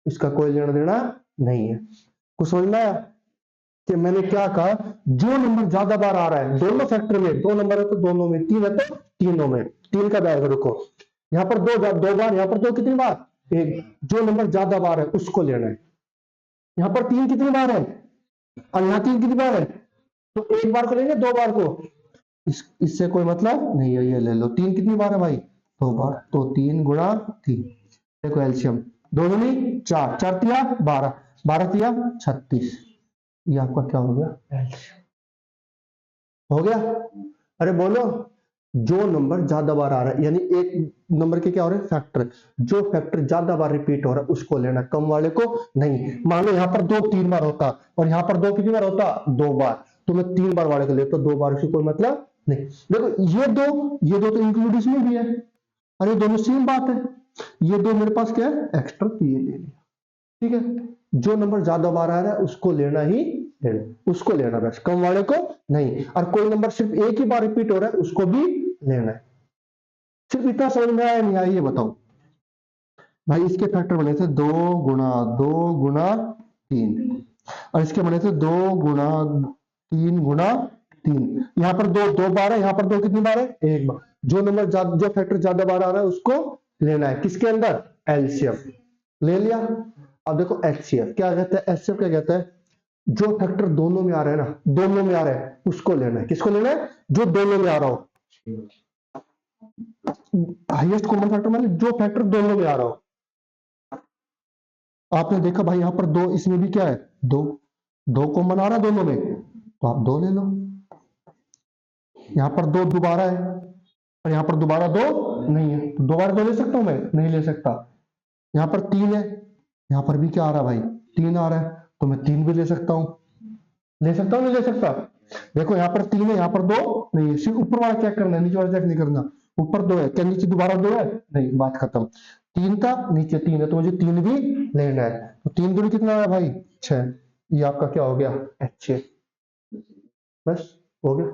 इसका कोई लेना देना नहीं है। कुछ समझ में आया कि मैंने क्या कहा, जो नंबर ज्यादा बार आ रहा है दोनों फैक्टर में, 2 नंबर है तो दोनों में, 3 है तो तीनों में, 3 का जाएगा, रुको, यहाँ पर 2 बार, यहाँ पर 2 कितनी बार, 1, जो नंबर ज्यादा बार है उसको लेना है। यहाँ पर 3 कितनी बार है, और यहाँ 3 कितनी बार है, तो 1 बार को लेंगे, 2 बार को, इससे कोई मतलब नहीं है, ये ले लो। 3 कितनी बार है भाई, 2 बार, तो 3 गुणा 3, देखो एलसीएम, 2 दूनी 4, 4 तिया 12, 12 तिया 36, ये आपका क्या हो गया, एलसीएम हो गया। अरे बोलो, जो नंबर ज्यादा बार आ रहा है, यानी एक नंबर के क्या हो रहे हैं, फैक्टर, जो फैक्टर ज्यादा बार रिपीट हो रहा है उसको लेना, कम वाले को नहीं। मान लो यहाँ पर 2 3 बार होता, और यहाँ पर 2 कितनी बार होता, 2 बार, तो मैं 3 बार वाले को लेता, 2 बार से कोई मतलब नहीं। देखो ये दो तो इंक्लूड इसमें भी है, अरे दोनों सेम बात है, ये 2 मेरे पास क्या है, एक्स्ट्रा, तो ये ले लिया, ठीक है। जो नंबर ज्यादा बार आ रहा है उसको लेना ही लेना, उसको लेना, बस कम वाले को नहीं। और कोई नंबर सिर्फ एक ही बार रिपीट हो रहा है उसको भी लेना है। सिर्फ इतना समझ में आया नहीं आया, ये बताओ भाई। इसके फैक्टर बने थे 2 गुणा 2 गुणा 3, और इसके बने थे 2 गुणा 3 गुणा 3। यहाँ पर 2 बार है, यहाँ पर 2 कितनी बार है, 1 बार। जो नंबर जो फैक्टर ज्यादा बार आ रहा है उसको लेना है, किसके अंदर, एलसीएम, ले लिया। अब देखो एचसीएफ क्या कहता है, एचसीएफ क्या कहता है, जो फैक्टर दोनों में आ रहा है ना, दोनों में आ रहा है उसको लेना है। किसको लेना है, जो दोनों में आ रहा हो, हाईएस्ट कॉमन फैक्टर मतलब जो फैक्टर दोनों में आ रहा हो। आपने देखा भाई यहाँ पर 2, इसमें भी क्या है, 2 कॉमन आ रहा है दोनों में, तो आप 2 ले लो। यहाँ पर 2 दोबारा है, और यहाँ पर दोबारा 2 नहीं है, तो दोबारा 2 ले सकता हूं मैं, नहीं ले सकता। यहाँ पर 3 है, यहाँ पर भी क्या आ रहा है भाई, 3 आ रहा है, तो मैं 3 भी ले सकता हूं, नहीं ले सकता। देखो यहाँ पर 3 है, यहाँ पर 2 नहीं है, सिर्फ ऊपर वाला चेक करना है, नीचे वाला चेक नहीं करना। ऊपर 2 है, क्या नीचे दोबारा 2 है, नहीं, बात खत्म। 3 था, नीचे 3 है, तो मुझे 3 भी लेना है, तो 3 दूनी कितना है भाई, 6। ये आपका क्या हो गया, एच, बस हो गया।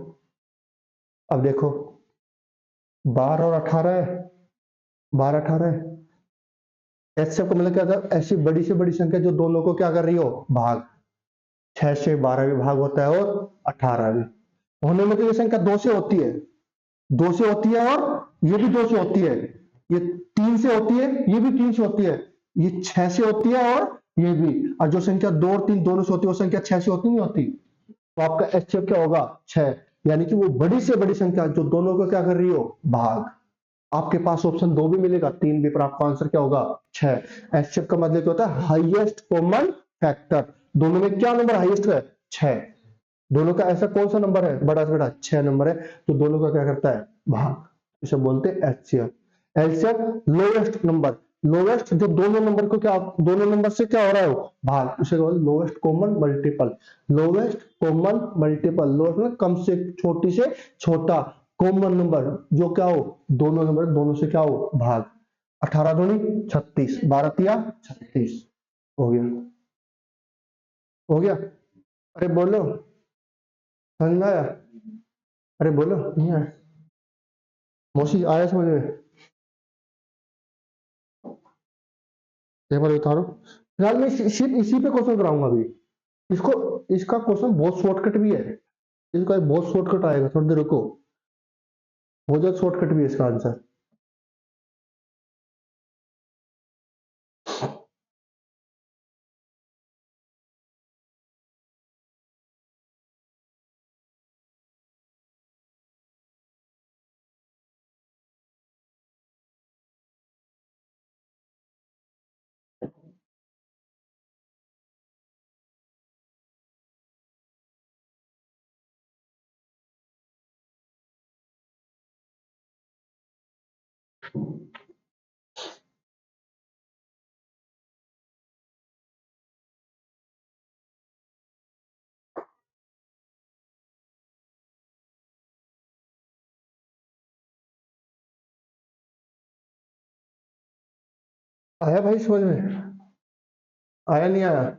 अब देखो 12 और 18 है, 12 18 है, एचसीएफ का मतलब क्या था, ऐसी बड़ी से बड़ी संख्या जो दोनों को क्या कर रही हो, भाग। 6 से 12 भी भाग होता है और 18 भी, होने में तो ये संख्या 2 से होती है, 2 से होती है और ये भी 2 से होती है, ये 3 से होती है, ये भी 3 से होती है, ये 6 से होती है और ये भी। और जो संख्या 2 और 3 दोनों से होती है वो संख्या 6 से होती नहीं होती। तो आपका एचसीएफ क्या होगा? 6। यानी कि वो बड़ी से बड़ी संख्या जो दोनों को क्या कर रही हो? भाग। आपके पास ऑप्शन 2 भी मिलेगा, 3 भी, पर आपका आंसर क्या होगा? 6। एचसीएफ का मतलब क्या होता है? Highest common factor. दोनों में क्या नंबर हाईएस्ट है? 6। दोनों का ऐसा कौन सा नंबर है बड़ा से बड़ा? 6 नंबर है, तो दोनों का क्या करता है? भाग। इसे बोलते हैं HCF. LCM lowest number, lowest जो दोनों नंबर को क्या, दोनों नंबर से क्या हो रहा है? भाग, उसे lowest common multiple. Lowest common multiple, lowest में कम से छोटी से छोटा, कॉमन नंबर जो क्या हो? दोनों नंबर दोनों से क्या हो? भाग। 18 दूनी 36, 12 तिया 36। हो गया, हो गया। अरे बोलो, समझ में आया? अरे बोलो, नहीं आया? मौसी आया समझ में? एक बार उतारो। फिलहाल मैं सिर्फ इसी पे क्वेश्चन कराऊंगा अभी। इसको, इसका क्वेश्चन बहुत शॉर्टकट भी है, इसका एक बहुत शॉर्टकट आएगा, थोड़ी देर रुको। बहुत ज्यादा शॉर्टकट भी है इसका आंसर। आया भाई समझ में? आया नहीं आया?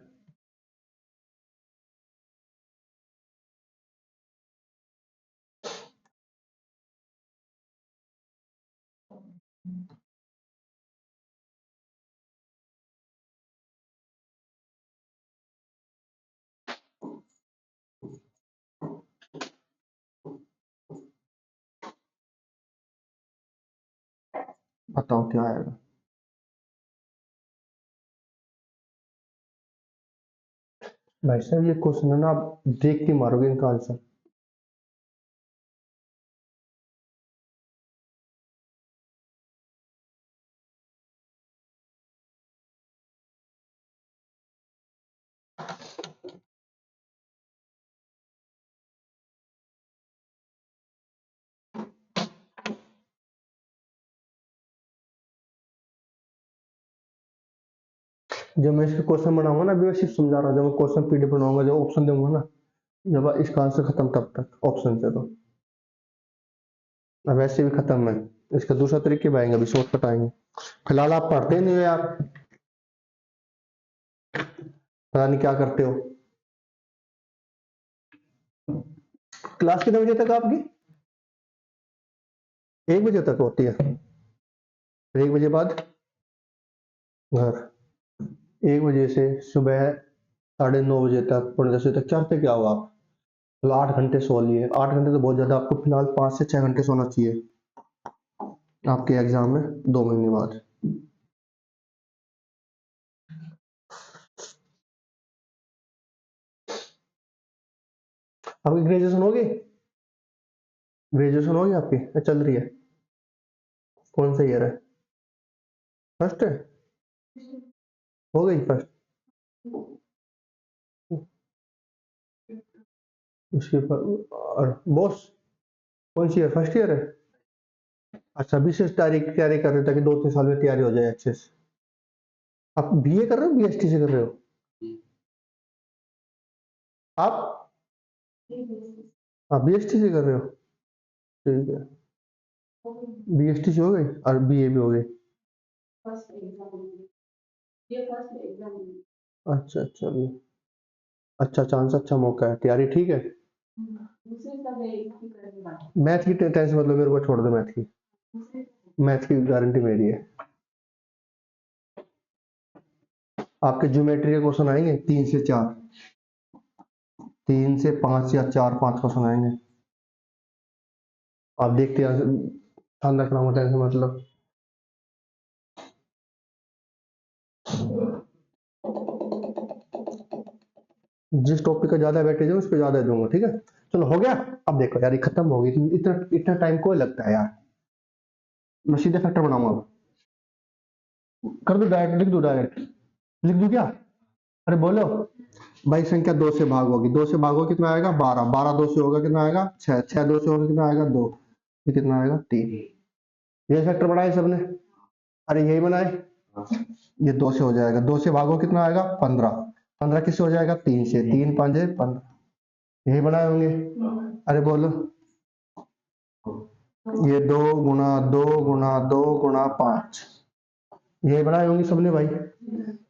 बताओ क्या आएगा। भाई साहब ये क्वेश्चन है ना, आप देख के मारोगे इनका आंसर। जब मैं इसके क्वेश्चन बनाऊंगा ना, अभी मैं सिर्फ समझा रहा हूँ, जब मैं क्वेश्चन पीडीएफ बनाऊंगा, जब ऑप्शन दूंगा ना, जब इसका आंसर खत्म तब तक ऑप्शन से तो। अब वैसे भी खत्म है, इसका दूसरा तरीके भी आएंगे, अभी शॉर्टकट आएंगे। फिलहाल आप पढ़ते नहीं हो यार, पता नहीं क्या करते हो। क्लास कितने बजे तक आपकी? 1 बजे तक होती है, फिर 1 बजे बाद घर। 1 बजे से सुबह 9:30 बजे तक, 9:30 तक चढ़ते क्या हो आप? तो 8 घंटे सो लिए, 8 घंटे तो बहुत ज्यादा, आपको फिलहाल 5 से 6 घंटे सोना चाहिए आपके एग्जाम में 2 महीने बाद। आपकी ग्रेजुएशन होगी? ग्रेजुएशन होगी आपकी या चल रही है? कौन सा ईयर है? फर्स्ट है? हो गई फर्स्ट? उसके ऊपर और बॉस कौन सी है? फर्स्ट ईयर है? अच्छा, अभी से तैयारी कर रहे हो ताकि 2-3 साल में तैयारी हो जाए अच्छे से। आप बीए कर रहे हो, बीएसटी से कर रहे हो आप? आप बीएसटी से कर रहे हो, ठीक है। बीएसटी से हो गई और बीए भी हो गई। अच्छा अच्छा, अभी अच्छा चांस, अच्छा मौका है, तैयारी ठीक है। मैथ की टेंशन मतलब मेरे को छोड़ दो, मैथ की, मैथ की गारंटी मेरी है। आपके ज्योमेट्री के क्वेश्चन आएंगे 3 से 4, 3 से 5 या 4-5 क्वेश्चन आएंगे। आप देखते हैं, ध्यान रखना होता है इसका मतलब। जिस टॉपिक का ज्यादा वेटेज है उस पर ज्यादा दूंगा, ठीक है। चलो हो गया। अब देखो यार, ये खत्म हो गई, इतना इतना टाइम कोई लगता है यार। मैं सीधे फैक्टर बनाऊंगा अब। कर दो डायरेक्ट, लिख दो डायरेक्ट, लिख दो क्या? अरे बोलो भाई। संख्या दो से भाग होगी, दो से भागो कितना आएगा? 12, 12 दो से होगा कितना आएगा? 6, 6 दो से होगा कितना आएगा? 2, ये कितना आएगा? 3। ये फैक्टर बनाए सबने? अरे यही बनाए। ये 2 से हो जाएगा, 2 से भागो कितना आएगा? 15, 15 किससे हो जाएगा? 3 से, 3 5 15। यही बनाए होंगे। अरे बोलो, ये 2 गुना 2 गुना 2 गुना 5, यही बनाए होंगे सबने भाई।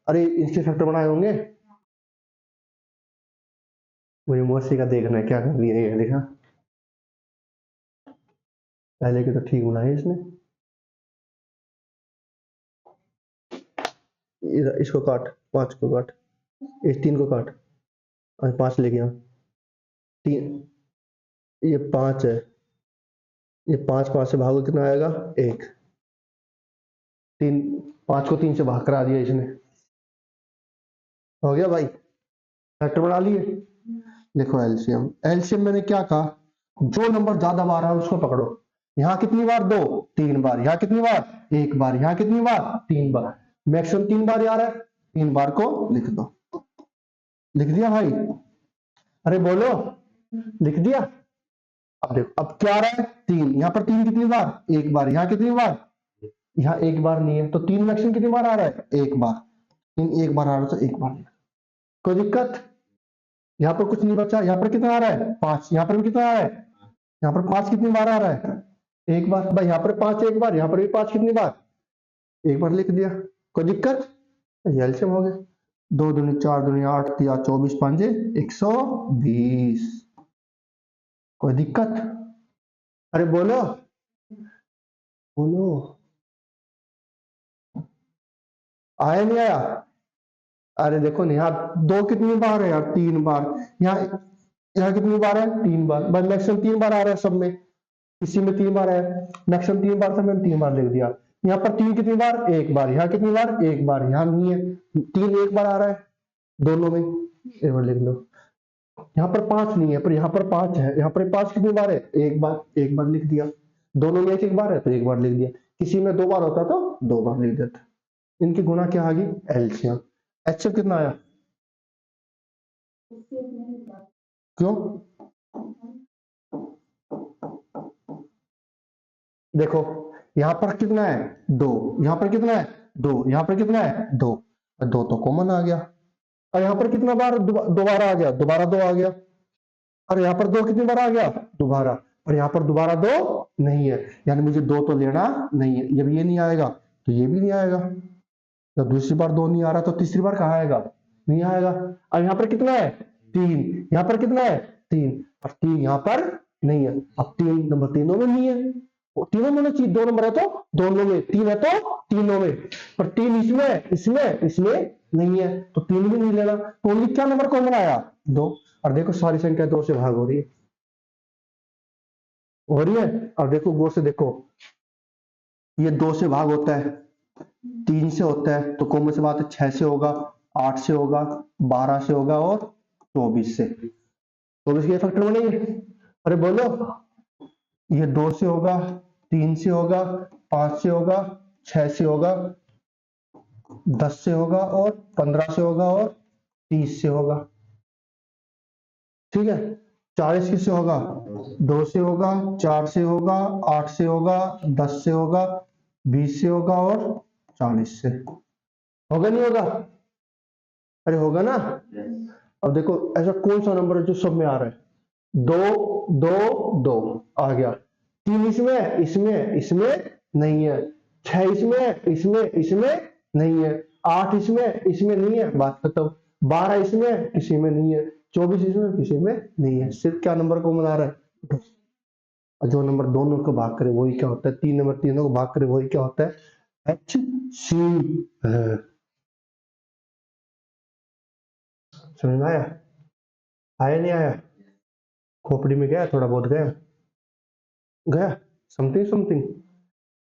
अरे इसके फैक्टर बनाए होंगे। मुझे मौसी का देखना है क्या कर रही है, ये देखा। पहले के तो ठीक बनाए इसने। इसको काट, 5 को काट, इस 3 को काट, और 5 ले गया। 3, ये 5 है, ये 5, 5 से भागो कितना आएगा? 1। 3, 5 को 3 से भाग करा दिया इसने। हो गया भाई, फैक्टर बना लिए। देखो एलसीएम, एलसीएम मैंने क्या कहा? जो नंबर ज्यादा बार है उसको पकड़ो। यहाँ कितनी बार? 2, 3 बार। यहाँ कितनी बार? 1 बार। यहाँ कितनी बार? 3 बार। मैक्सिमम 3 बार आ रहा है, 3 बार को लिख दो। लिख दिया भाई? अरे बोलो, लिख दिया? अब देखो, अब क्या आ रहा है? 3। यहाँ पर 3 कितनी बार? 1 बार। यहाँ कितनी बार? यहाँ 1 बार नहीं है, तो 3 मैक्सिमम कितनी बार आ रहा है? 1 बार। 3 1 बार आ रहा है तो 1 बार। कोई दिक्कत? यहाँ पर कुछ नहीं बचा। यहाँ पर कितना आ रहा है? 5। यहाँ पर भी कितना आ रहा है? यहाँ पर 5 कितनी बार आ रहा है? 1 बार भाई। यहाँ पर 5 1 बार, यहाँ पर भी 5 कितनी बार? 1 बार लिख दिया। कोई दिक्कत? ये एलसीएम हो गया। 2 दूनी 4 दूनी 8 तिया 24 5 120। कोई दिक्कत? अरे बोलो, बोलो, आया नहीं आया? अरे देखो ना, यहाँ 2 कितनी बार है यार? 3 बार। यहाँ, यहाँ कितनी बार है? 3 बार। बस मैक्सिमम 3 बार आ रहा है सब में। इसी में 3 बार है, मैक्सिमम 3 बार था, मैंने 3 बार लिख दिया। यहाँ पर 3 कितनी बार? 1 बार। यहाँ कितनी बार? 1 बार। यहाँ नहीं है, 3 1 बार आ रहा है दोनों में, एक बार लिख लो। यहाँ पर 5 नहीं है, पर यहाँ पर 5 है। यहाँ पर 5 कितनी बार है? 1 बार। 1 बार लिख दिया। दोनों में 1 1 बार है तो 1 बार लिख दिया। किसी में 2 बार होता तो 2 बार लिख देता। इनकी गुणा क्या आ गई? एलसीएम। एचसीएफ कितना आया? क्यों? देखो, यहां पर कितना है? 2। यहां पर कितना है? 2। यहां पर कितना है? 2। 2 तो कॉमन आ गया। और यहां पर कितना बार दोबारा आ गया? दोबारा 2 आ गया। और यहां पर 2 कितनी बार आ गया? दोबारा। और यहां पर दोबारा 2 नहीं है, यानी मुझे 2 तो लेना नहीं है। जब ये नहीं आएगा तो ये भी नहीं आएगा। जब दूसरी बार 2 नहीं आ रहा तो तीसरी बार कहाँ आएगा? नहीं आएगा। अब यहाँ पर कितना है? 3। यहाँ पर कितना है? 3। और 3 यहाँ पर नहीं है। अब 3 नंबर तीनों में नहीं है। वो तीनों में होना चाहिए, 2 नंबर है तो दोनों में, 3 है तो तीनों में। पर 3 इसमें इसमें इसमें नहीं है, तो 3 भी नहीं लेना। तो ओनली क्या नंबर कॉमन आया? 2। और देखो सारी संख्या 2 से भाग हो रही है, हो रही है। और देखो गौर से देखो, ये 2 से भाग होता है, 3 से होता है, तो कॉमन से बात है 6 से होगा, 8 से होगा, 12 से होगा और 24 से। 24 के फैक्टर बनेंगे। अरे बोलो, ये 2 से होगा, 3 से होगा, 5 से होगा, 6 से होगा, 10 से होगा और 15 से होगा और 30 से होगा। ठीक है। 40 किससे होगा? 2 से होगा, 4 से होगा, 8 से होगा, 10 से होगा, 20 से होगा और 40 से होगा। नहीं होगा? अरे होगा ना। अब देखो, ऐसा कौन सा नंबर है जो सब में आ रहा है? 2 2 2 आ गया। 3 इसमें इसमें इसमें नहीं है, 6 इसमें इसमें इसमें नहीं है, 8 इसमें इसमें नहीं है, बात खत्म। 12 इसमें किसी में नहीं है, 24 इसमें किसी में नहीं है। सिर्फ क्या नंबर को मिला रहा है? और जो नंबर दोनों को भाग करे वही क्या होता है? 3 नंबर तीनों को भाग करे वही क्या होता है? H C. समझ में आया? आया नहीं आया? खोपड़ी में गया थोड़ा बहुत? गया? गया समथिंग समथिंग।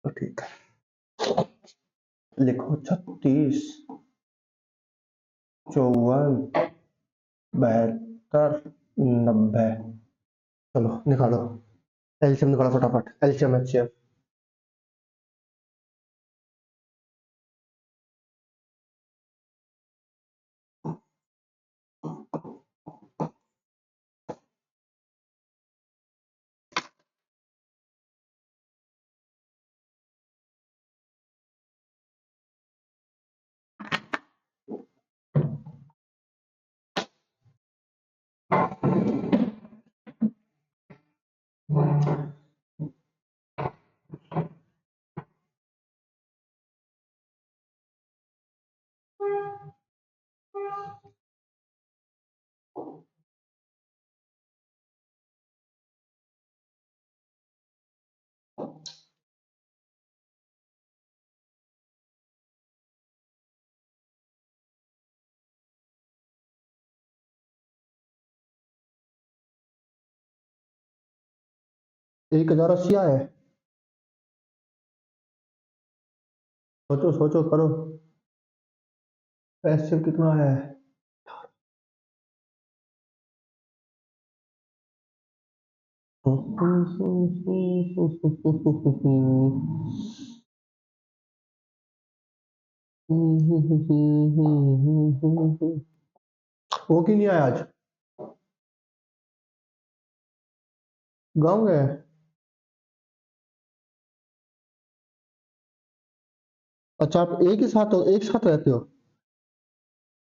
तो ठीक है, लिखो 36, 54, 72, 90। चलो निकालो, एलसीएम निकालो फटाफट, एलसीएम एचसीएफ। एक हजार अस्सी आया है, सोचो सोचो करो, एचसीएफ कितना आया है। वो क्यों नहीं आया आज, गाँव गए? अच्छा आप एक ही साथ हो, एक साथ रहते हो?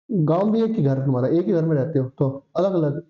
गांव भी एक ही घर, तुम्हारा एक ही घर में रहते हो तो अलग अलग?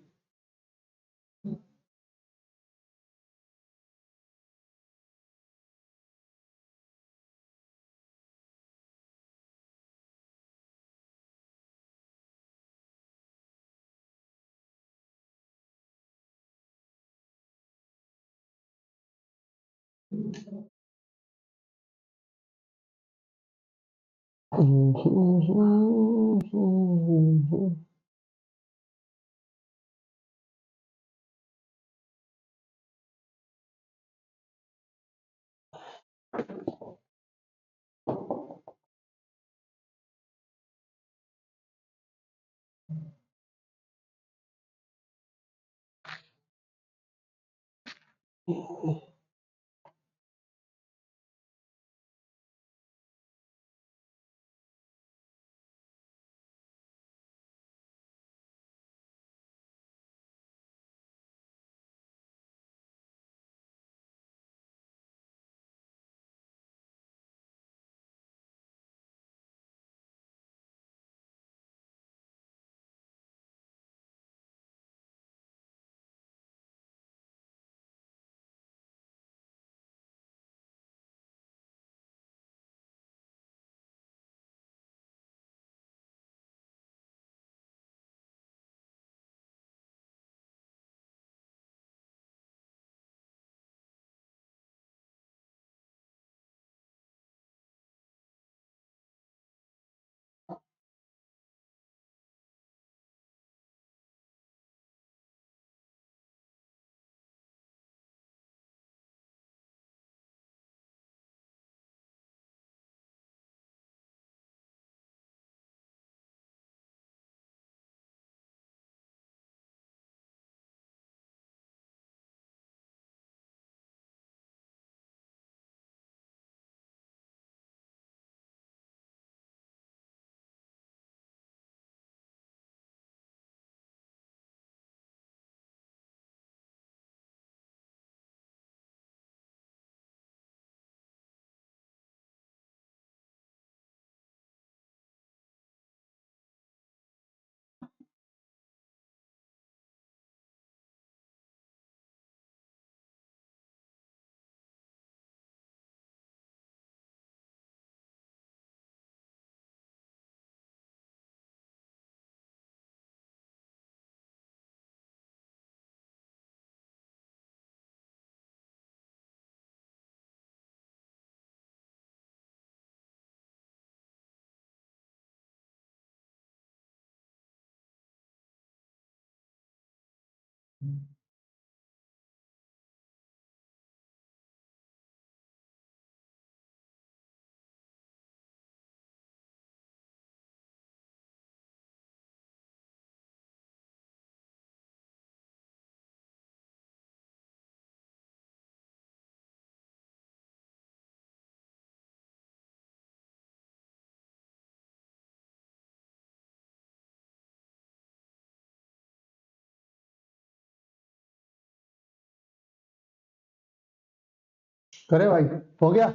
करे भाई, हो गया?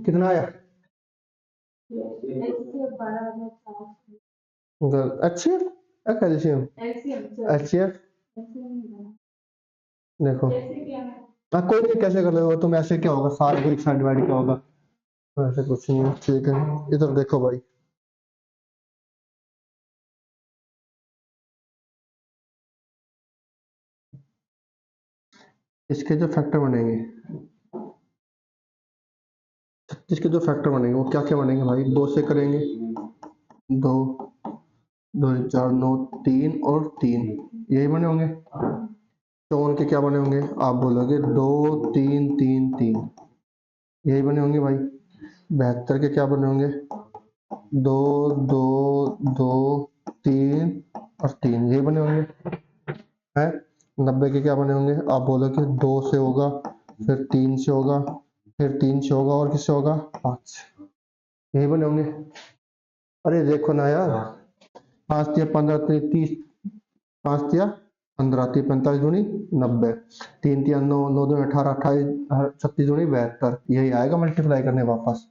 कितना आया? अच्छी कैल्शियम HCF देखो। हाँ कोई नहीं, कैसे कर रहे हो तुम? ऐसे क्या होगा, सारे को एक साथ डिवाइड क्या होगा? ऐसे कुछ नहीं है, ठीक है। इधर देखो भाई, इसके जो फैक्टर बनेंगे, इसके जो फैक्टर बनेंगे वो क्या क्या बनेंगे भाई? दो से करेंगे, दो, दो चार नौ, तीन और तीन, यही बने होंगे। तो उनके क्या बने होंगे? आप बोलोगे दो तीन तीन तीन, यही बने होंगे भाई। 72 के क्या बने होंगे? दो, दो, दो, तीन और तीन, यही बने होंगे है। 90 के क्या बने होंगे? आप बोलोगे दो से होगा, फिर तीन से होगा, फिर तीन से होगा और किससे होगा? 5, यही बने होंगे। अरे देखो ना यार, 5 तिया 15 30, 5 तिया 15, 3 45 दूनी 90, 3 तिया 9, 9 दूनी 18, 28 36 दूनी 72, यही आएगा मल्टीप्लाई करने वापस।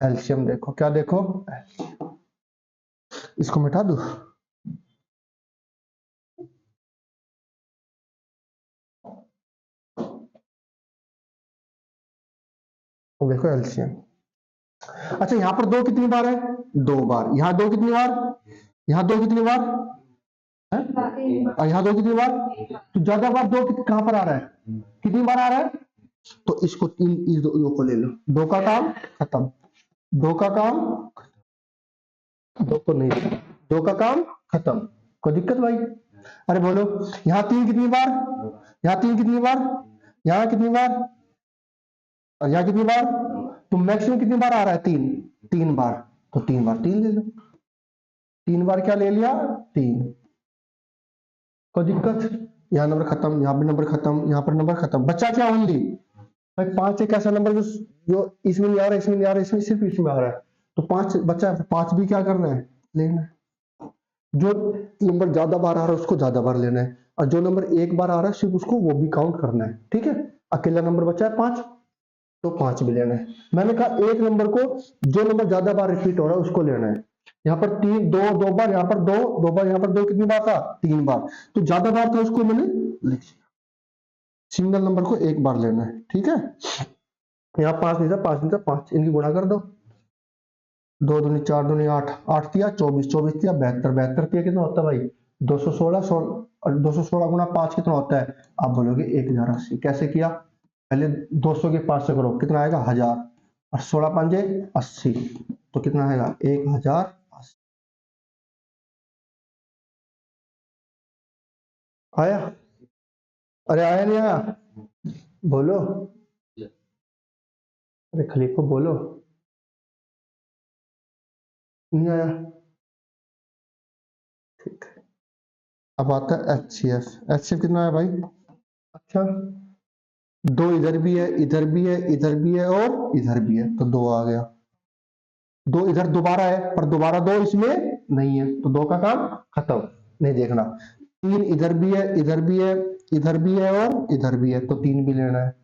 एलसीएम देखो, क्या देखो? इसको मिटा दो, देखो एलसीएम। अच्छा यहाँ पर दो कितनी बार है? 2 बार। यहाँ दो कितनी बार? यहाँ दो कितनी बार है? और यहाँ दो कितनी बार? तो ज्यादा बार दो कहां पर आ रहा है? कितनी बार आ रहा है? तो इसको तीन, इस दो को ले लो, दो का काम खत्म, दो का काम, दो को नहीं, दो का काम खत्म। कोई दिक्कत भाई? अरे बोलो, यहाँ तीन कितनी बार? यहाँ तीन कितनी बार? यहाँ कितनी बार? और यहाँ कितनी बार? तो मैक्सिमम कितनी बार आ रहा है? तीन, 3 बार। तो 3 बार तीन ले लो, 3 बार क्या ले लिया? तीन। कोई दिक्कत? यहाँ नंबर खत्म, यहाँ भी नंबर खत्म, यहाँ पर नंबर खत्म, बचा क्या? ओनली भाई 5 एक ऐसा नंबर जो इसमें नहीं आ रहा, इसमें नहीं आ रहा, इसमें सिर्फ इसमें आ रहा है। तो 5 बचा, 5 भी क्या करना है? लेना है। जो नंबर ज्यादा बार आ रहा है उसको ज्यादा बार लेना है, और जो नंबर एक बार आ रहा है सिर्फ उसको वो भी काउंट करना है, ठीक है। अकेला नंबर बचा है 5, तो 5 भी लेना है। मैंने कहा एक नंबर को जो नंबर ज्यादा बार रिपीट हो रहा है उसको लेना है। यहाँ पर तीन, दो, 2 बार, यहाँ पर दो, 2 बार, यहाँ पर दो, कितनी बार था? 3 बार। तो ज्यादा बार था उसको मैंने लिख दिया। सिंगल नंबर को एक बार लेना है, ठीक है। यहाँ 5 नहीं था, 5 नहीं था, 5, इनकी गुणा कर दो, 2 दूनी 4 दूनी 8, 8 तिया 24, 24 तिया 72, 72 तिया कितना होता है भाई? 216, और 216 गुना 5 कितना होता है? आप बोलोगे 1080। कैसे किया? पहले 200 के 5 से करो, कितना आएगा? 1000, और 16 पंजे 80, तो कितना आएगा? 1080। आया? अरे आया नहीं आया? बोलो, अरे खलीफा बोलो, नहीं आया? ठीक है। अब आता है HCF। HCF कितना है भाई? अच्छा, दो इधर भी है, इधर भी है, इधर भी है और इधर भी है, तो दो आ गया। दो इधर दोबारा है, पर दोबारा दो इसमें नहीं है, तो दो का काम खत्म, नहीं देखना। तीन इधर भी है, इधर भी है, इधर भी है और इधर भी है, तो तीन भी लेना है।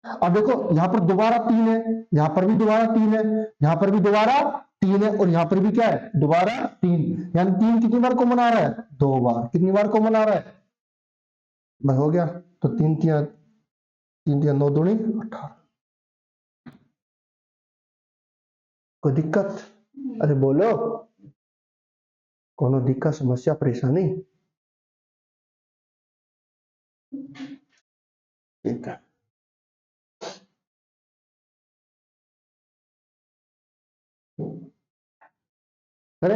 अब देखो यहाँ पर दोबारा तीन है, यहाँ पर भी दोबारा तीन है, यहाँ पर भी दोबारा तीन है, और यहाँ पर भी क्या है? दोबारा तीन। यानी तीन कितनी बार कॉमन आ रहा है? 2 बार। कितनी बार कॉमन आ रहा है? बस हो गया। तो 3 तिया 9 दूनी 18। कोई दिक्कत? अरे बोलो, कोनो दिक्कत समस्या परेशानी? ठीक है। अरे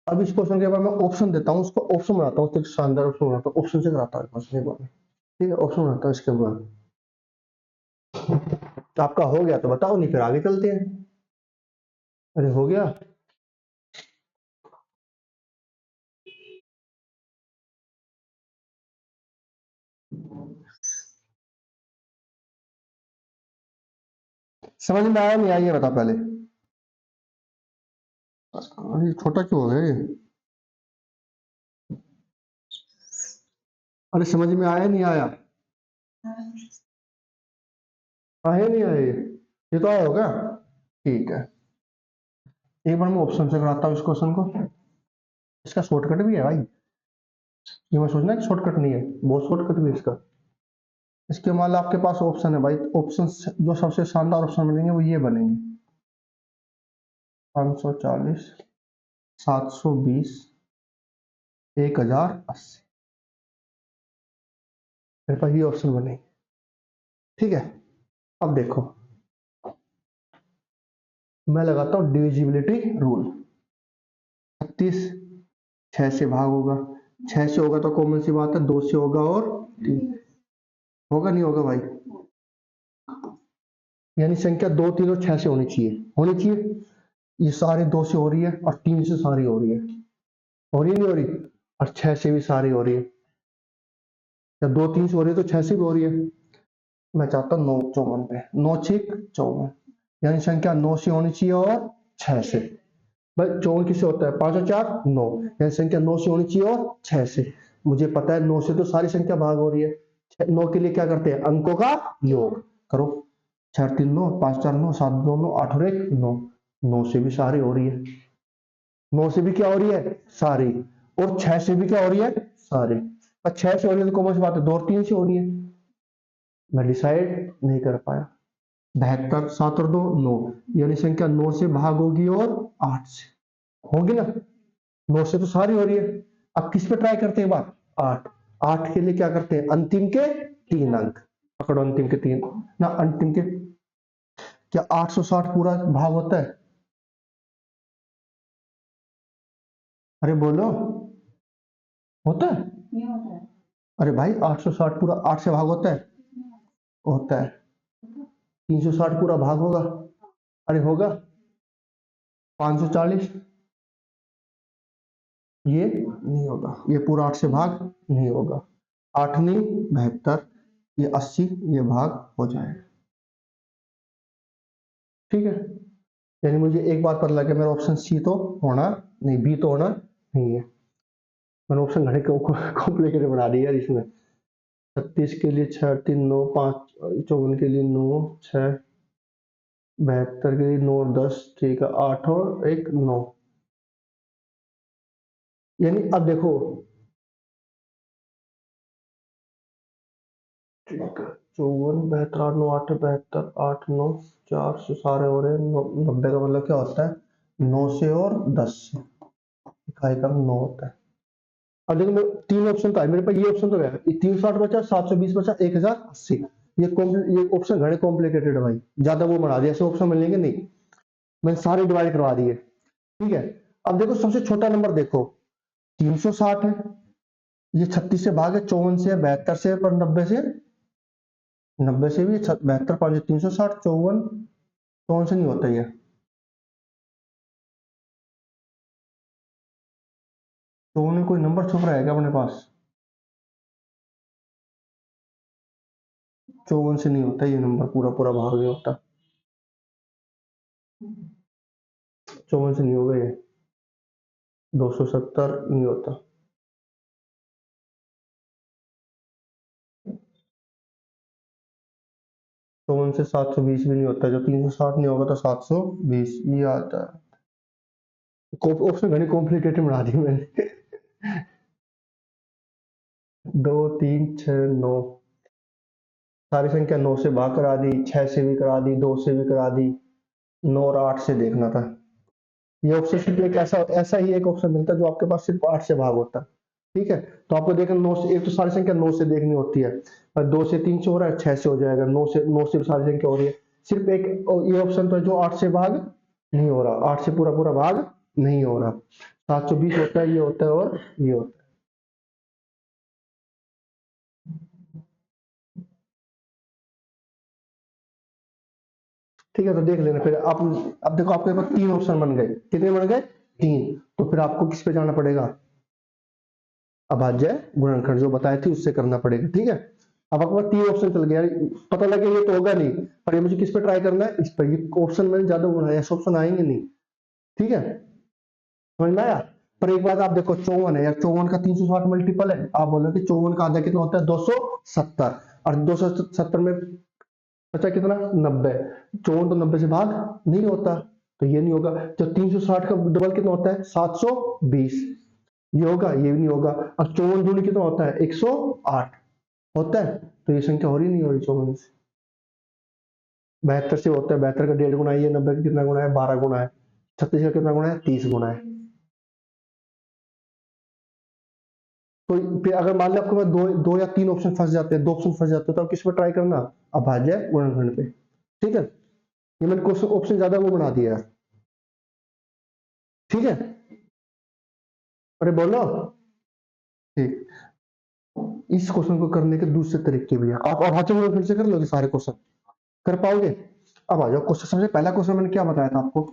अब इस क्वेश्चन के बाद मैं ऑप्शन देता हूँ, उसको ऑप्शन बनाता हूँ, तो एक शानदार ऑप्शन बनाता हूँ, ऑप्शन से कराता हूँ क्वेश्चन के बाद में। ठीक है, ऑप्शन बनाता हूँ इसके बाद। आपका हो गया तो बताओ, नहीं फिर आगे चलते हैं। अरे हो गया? समझ में आया नहीं आया ये बता पहले। अरे छोटा क्यों हो गया ये? अरे समझ में आया नहीं आया? आए नहीं आए, ये तो आया होगा। ठीक है, एक बार मैं ऑप्शन से कराता हूँ इस क्वेश्चन को। इसका शॉर्टकट भी है भाई, ये मैं सोचना कि शॉर्टकट नहीं है, बहुत शॉर्टकट भी है इसका। इसके मान लो आपके पास ऑप्शन है भाई, ऑप्शन जो सबसे शानदार ऑप्शन बनेंगे वो ये बनेंगे, 540, 720, 1080, मेरे पास ये ऑप्शन बनेंगे। ठीक है, अब देखो मैं लगाता हूँ डिविजिबिलिटी रूल। 36 6 से भाग होगा, 6 से होगा तो कॉमन सी बात है, 2 से होगा और 3 होगा, नहीं होगा भाई, यानी संख्या 2 3 और 6 से होनी चाहिए, होनी चाहिए। ये सारे 2 से हो रही है और 3 से सारी हो रही है, हो रही नहीं हो रही, और 6 से भी सारी हो रही है, जब 2 3 से हो रही है तो 6 से भी हो रही है। मैं चाहता हूँ 9 54 पे, 9 6 54, यानी संख्या 9 से होनी चाहिए और 6 से। भाई 54 किससे होता है, 5 और 4 9, यानी संख्या 9 से होनी चाहिए और 6 से। मुझे पता है 9 से तो सारी संख्या भाग हो रही है, 9 के लिए क्या करते हैं, अंकों का योग करो, 4 3 9, 5 4 9, 7 2 9, 8 और 1 9, 9 से भी सारी हो रही है, 9 से भी क्या हो रही है, सारी, और 6 से भी क्या हो रही है, सारी। और 6 से हो रही है तो कॉमन सी बात है, 2 और 3 से हो रही है। मैं डिसाइड नहीं कर पाया, 72 7 और 2 9, यानी संख्या 9 से भाग होगी और 8 से होगी ना, 9 से तो सारी हो रही है। अब किस पे ट्राई करते हैं बात, 8, 8 के लिए क्या करते हैं, अंतिम के 3 अंक पकड़ो, अंतिम के 3 ना, अंतिम के, क्या 860 पूरा भाग होता है, अरे बोलो, होता है, अरे भाई 860 पूरा 8 से भाग होता है, होता है, 360 पूरा भाग होगा, अरे होगा, 540, ये नहीं होगा, ये पूरा 8 से भाग नहीं होगा, 8 नहीं 72, ये 80, ये भाग हो जाएगा। ठीक है, यानी मुझे एक बात पता लगा, मेरा ऑप्शन सी तो होना नहीं, बी तो होना नहीं है। मैंने ऑप्शन घने कॉम्प्लिकेटेड बना दिया यार इसमें। 36 के लिए 6 3 9 5, 54 के लिए 9 6, 72 के लिए 9 और 10, ठीक है 8 और 1 9, यानी अब देखो, ठीक है 54 72 8 9 8 72 8 9, 4 से सारे हो रहे हैं, 90 का मतलब क्या होता है, 9 से और 10 से, इकाई का 9 होता है। अब देखो तीन ऑप्शन तो है मेरे पास, ये ऑप्शन तो है, 360 बचा, 720 बचा, 1080, ये ऑप्शन घने कॉम्प्लिकेटेड है भाई, ज्यादा वो बना दिया, ऐसे ऑप्शन मिलेंगे नहीं, मैंने सारे डिवाइड करवा दिए। ठीक है, अब देखो सबसे छोटा नंबर देखो, 360 है, ये 36 से भाग है, 54 से, 72 से, पर 90 से, 90 से भी 72 5 360, 54 54 से नहीं होता ये, 54 में कोई नंबर छुप रहा है क्या अपने पास, 54 से नहीं होता ये नंबर, पूरा पूरा भाग नहीं होता, 54 से नहीं होगा ये, 270 नहीं होता, 54 से 720 भी नहीं होता, जब 360 नहीं होगा तो 720 ये आता है। ऑप्शन घनी कॉम्प्लिकेटेड बना दी मैंने। 2 3 6 9, सारी संख्या 9 से भाग करा दी, 6 से भी करा दी, 2 से भी करा दी, 9 और 8 से देखना था। ये ऑप्शन सिर्फ एक ऐसा ऐसा ही एक ऑप्शन मिलता है जो आपके पास सिर्फ 8 से भाग होता है। ठीक है, तो आपको देखना 9 से, एक तो सारी संख्या 9 से देखनी होती है, पर 2 से 3 से हो रहा है, 6 से हो जाएगा, 9 से भी सारी संख्या हो रही है, सिर्फ एक ये ऑप्शन तो है जो 8 से भाग नहीं हो रहा, 8 से पूरा पूरा भाग नहीं हो रहा, 720 होता है, ये होता है और ये होता है। ठीक है, तो देख लेना फिर आप, अब देखो आपके पास 3 ऑप्शन बन गए, कितने बन गए, 3, तो फिर आपको किस पे जाना पड़ेगा, अभाज्य गुणनखंड जो बताए थे उससे करना पड़ेगा। ठीक है, अब आपके पास 3 ऑप्शन चल गया, पता लगे ये तो होगा नहीं, पर ये मुझे किस पे ट्राई करना है, इस पर, ये ऑप्शन मैंने ज्यादा बनाया, ऐसे ऑप्शन आएंगे नहीं। ठीक है, समझ में आया। पर एक बात आप देखो, 54 है यार, 54 का 360 मल्टीपल है, आप बोलो कि 54 का आधा कितना होता है, 270, और 270 में बचा कितना 90। 54 तो 90 से भाग नहीं होता, तो ये नहीं होगा। तो 360 का डबल कितना होता है 720, ये होगा, ये भी नहीं होगा। अब 54 दूनी कितना होता है 108 होता है, तो ये संख्या हो रही नहीं हो रही 54 से। 72 से होता है, 72 का 1.5 गुना है, ये 90 का कितना गुना है 12 गुना है, 36 का कितना गुना है 30 गुना है। तो फिर अगर मान लो आपके पास दो या तीन ऑप्शन फंस जाते हैं, 2 ऑप्शन फंस जाते हैं, तो आप किस पर ट्राई करना, अभाज्य गुणनखंड पे। ठीक है, ये मैंने क्वेश्चन ऑप्शन ज्यादा वो बना दिया है। ठीक है, अरे बोलो। ठीक, इस क्वेश्चन को करने के दूसरे तरीके भी हैं। आप अभाज्य गुणनखंड से कर लोगे सारे क्वेश्चन, कर पाओगे। अब आ जाओ क्वेश्चन, सबसे पहला क्वेश्चन मैंने क्या बताया था आपको,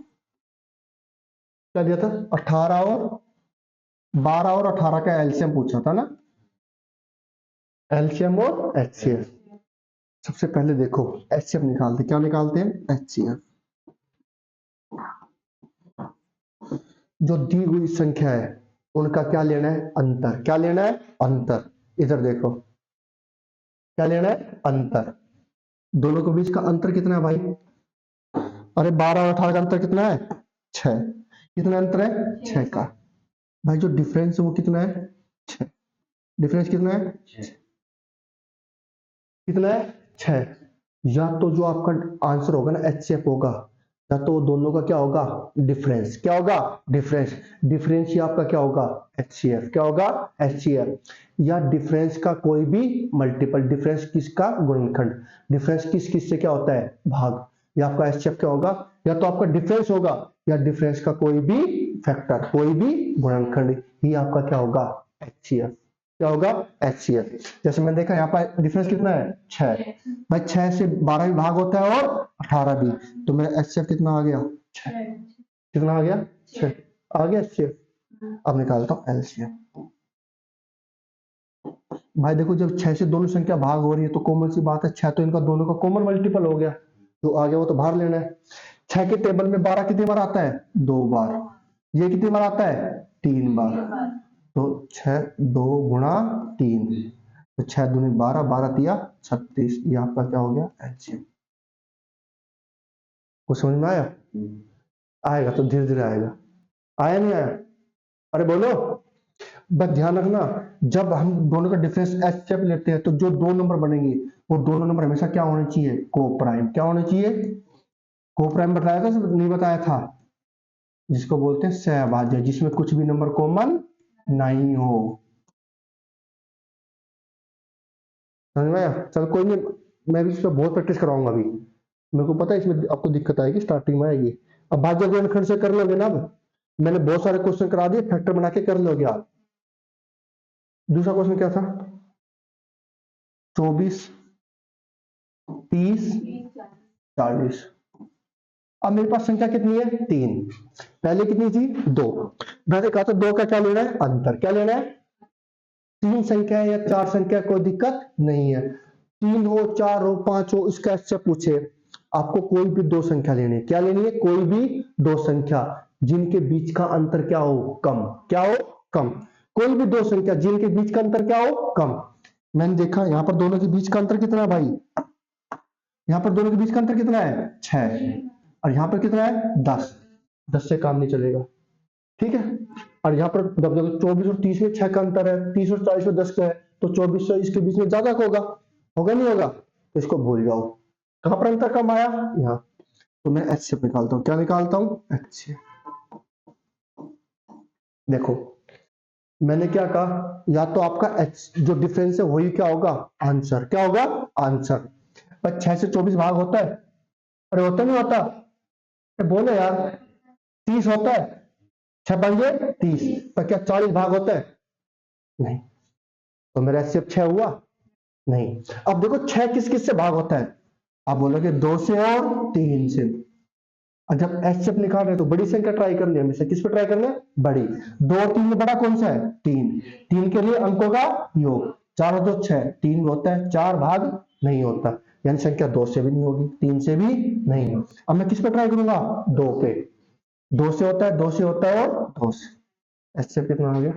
क्या दिया था 18 और 12 और 18 का एलसीएम पूछा था ना, एलसीएम और एचसीएफ। सबसे पहले देखो एचसीएफ निकालते, क्या निकालते हैं एचसीएफ। जो दी हुई संख्या है उनका क्या लेना है अंतर, क्या लेना है अंतर। इधर देखो क्या लेना है अंतर, दोनों के बीच का अंतर कितना है भाई, अरे 12 और 18 का अंतर कितना है 6, कितना अंतर है 6 का। भाई जो डिफरेंस है वो कितना है 6, डिफरेंस कितना है कितना है 6। या तो जो आपका आंसर होगा ना एचसीएफ होगा, या तो दोनों का क्या होगा डिफरेंस, क्या होगा डिफरेंस, डिफरेंस ही आपका क्या होगा एचसीएफ, क्या होगा एचसीएफ। या डिफरेंस का कोई भी मल्टीपल, डिफरेंस किसका गुणनखंड, डिफरेंस किस किस से क्या होता है भाग, या आपका एचसीएफ क्या होगा, या तो आपका डिफरेंस होगा या डिफरेंस का कोई भी फैक्टर, कोई भी गुणनखंड, ही आपका क्या होगा एचसीएफ, क्या होगा एचसीएफ। जैसे मैंने देखा यहाँ पर डिफरेंस कितना है 6, भाई 6 से 12 भी भाग होता है और 18 भी, तो मेरा एचसीएफ कितना आ गया 6, कितना आ गया 6 आ गया एचसीएफ। अब निकालता हूँ एलसीएम। भाई देखो जब 6 से दोनों संख्या भाग हो रही है तो कॉमन सी बात है 6 तो इनका दोनों का कॉमन मल्टीपल हो गया, जो आ गया वो तो बाहर लेना है। 6 के टेबल में 12 कितनी बार आता है 2 बार, ये कितनी बार आता है 3 बार, तो 6 2 गुणा 3, तो 6 दूनी 12, 12 तिया 36, ये आपका क्या हो गया एचसीएफ। कुछ समझ में आया, आएगा तो धीरे धीरे आएगा, आया नहीं आया, अरे बोलो। बस ध्यान रखना जब हम दोनों का डिफरेंस एचसीएफ लेते हैं तो जो दो नंबर बनेंगे वो दोनों नंबर हमेशा क्या होने चाहिए को प्राइम, क्या होने चाहिए को प्राइम। बताया था नहीं बताया था, जिसको बोलते हैं सहभाज्य, जिसमें कुछ भी नंबर कॉमन नहीं हो। समझ में आया, चल कोई नहीं, मैं भी इस पर बहुत प्रैक्टिस कराऊंगा अभी, मेरे को पता है इसमें आपको दिक्कत आएगी, स्टार्टिंग में आएगी। अब भाज्य गुणनखंड से कर लोगे ना, अब मैंने बहुत सारे क्वेश्चन करा दिए, फैक्टर बना के कर लोगे आप। दूसरा क्वेश्चन क्या था 24 30 40। अब मेरे पास संख्या कितनी है 3, पहले कितनी थी 2, मैंने कहा था 2 का क्या लेना है अंतर, क्या लेना है, 3 संख्या है या 4 संख्या कोई दिक्कत नहीं है, 3 हो 4 हो 5 हो, इसका अच्छा पूछे आपको कोई भी 2 संख्या लेनी है, क्या लेनी है कोई भी 2 संख्या जिनके बीच का अंतर क्या हो कम, क्या हो कम, कोई भी 2 संख्या जिनके बीच का अंतर क्या हो कम। मैंने देखा यहाँ पर दोनों के बीच का अंतर कितना है भाई, यहाँ पर दोनों के बीच का अंतर कितना है 6, और यहाँ पर कितना है 10, 10 से काम नहीं चलेगा। ठीक है, और यहाँ पर जब देखो 24 और 30 में 6 का अंतर है, 30 और 40 में 10 का है, तो 24 से इसके बीच में ज्यादा का होगा, होगा नहीं होगा, तो इसको भूल जाओ। कहां पर अंतर कम आया यहाँ, तो मैं एचसीएफ निकालता हूँ, क्या निकालता हूँ एचसीएफ। देखो मैंने क्या कहा, या तो आपका एच जो डिफरेंस है वही क्या होगा आंसर, क्या होगा आंसर। पर 6 से 24 भाग होता है, अरे होता नहीं होता, बोले यार 30 होता है, 6 पंजे 30, पर क्या 40 भाग होता है नहीं, तो मेरा एचसीएफ 6 हुआ नहीं। अब देखो 6 किस किस से भाग होता है, आप बोलोगे 2 से और 3 से, और जब एचसीएफ निकाल रहे हैं तो बड़ी संख्या ट्राई करनी है हमेशा, किस पे ट्राई करना है बड़ी, 2 और 3 में बड़ा कौन सा है 3, 3 के लिए अंकों का योग, 4 और 2 6, 3 होता है 4 भाग नहीं होता, यानी संख्या 2 से भी नहीं होगी 3 से भी नहीं। अब मैं किस पे ट्राई करूंगा 2 पे, 2 से होता है 2 से होता है और 2 से, एचसीएफ कितना आ गया,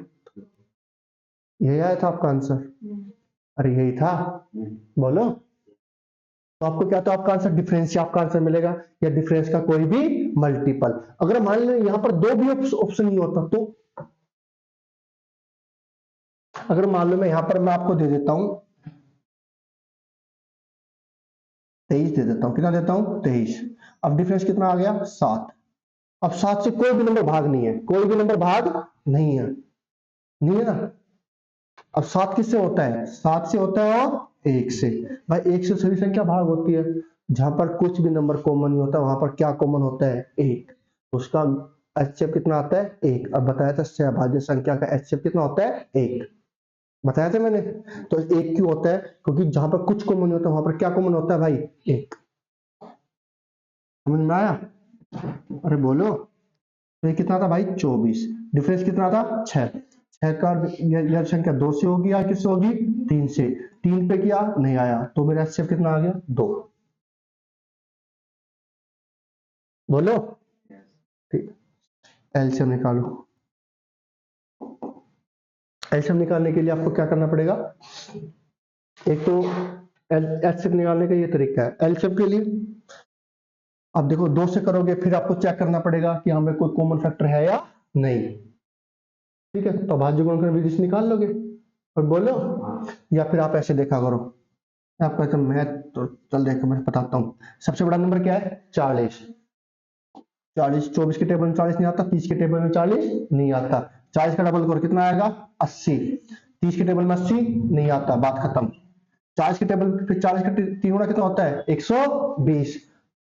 यही आया था आपका आंसर, अरे यही था बोलो। तो आपको क्या, तो आपका आंसर डिफरेंस से आपका आंसर मिलेगा, या डिफरेंस का कोई भी मल्टीपल। अगर मान लो यहां पर दो भी ऑप्शन नहीं होता, तो अगर मान लो मैं यहां पर मैं आपको दे देता हूं 23 दे देता हूं, कितना देता हूं 23। अब डिफरेंस कितना आ गया 7। अब 7 से कोई भी नंबर भाग नहीं है, कोई भी नंबर भाग नहीं है, नहीं है ना। अब 7 किससे होता है, 7 से होता है और 1 से। भाई 1 से सभी संख्या भाग होती है, जहां पर कुछ भी नंबर कॉमन नहीं होता वहां पर क्या कॉमन होता है 1, उसका एचसीएफ कितना आता है 1। अब बताया था सहभाज्य संख्या का एचसीएफ कितना होता है 1, बताया था मैंने। तो 1 क्यों होता है, क्योंकि जहां पर कुछ कॉमन होता है वहां पर क्या कॉमन होता है भाई 1। समझ में आया, अरे बोलो। तो ये कितना था भाई 24, डिफरेंस कितना था 6। 6 का यह संख्या 2 से होगी या किससे होगी 3 से। 3 पे किया नहीं आया, तो मेरा एचसीएफ कितना आ गया 2। बोलो, ठीक। एलसीएम निकालो। एलसीएम निकालने के लिए आपको क्या करना पड़ेगा, एक तो एचसीएफ निकालने का ये तरीका है एलसीएम के लिए। अब देखो 2 से करोगे, फिर आपको चेक करना पड़ेगा कि हमें कोई कॉमन फैक्टर है या नहीं, ठीक है। तो भाज्य गुणनखंड विधि से निकाल लोगे और बोलो, या फिर आप ऐसे देखा करो। आपका तो मैथ तो चल देखो, मैं बताता हूँ। सबसे बड़ा नंबर क्या है 40। 40 24 के टेबल में 40 नहीं आता, 30 के टेबल में 40 नहीं आता। 40 का डबल करो कितना आएगा 80। 30 के टेबल में 80 नहीं आता, बात खत्म। 40 के टेबल फिर 40 का 3 गुना कितना होता है 120।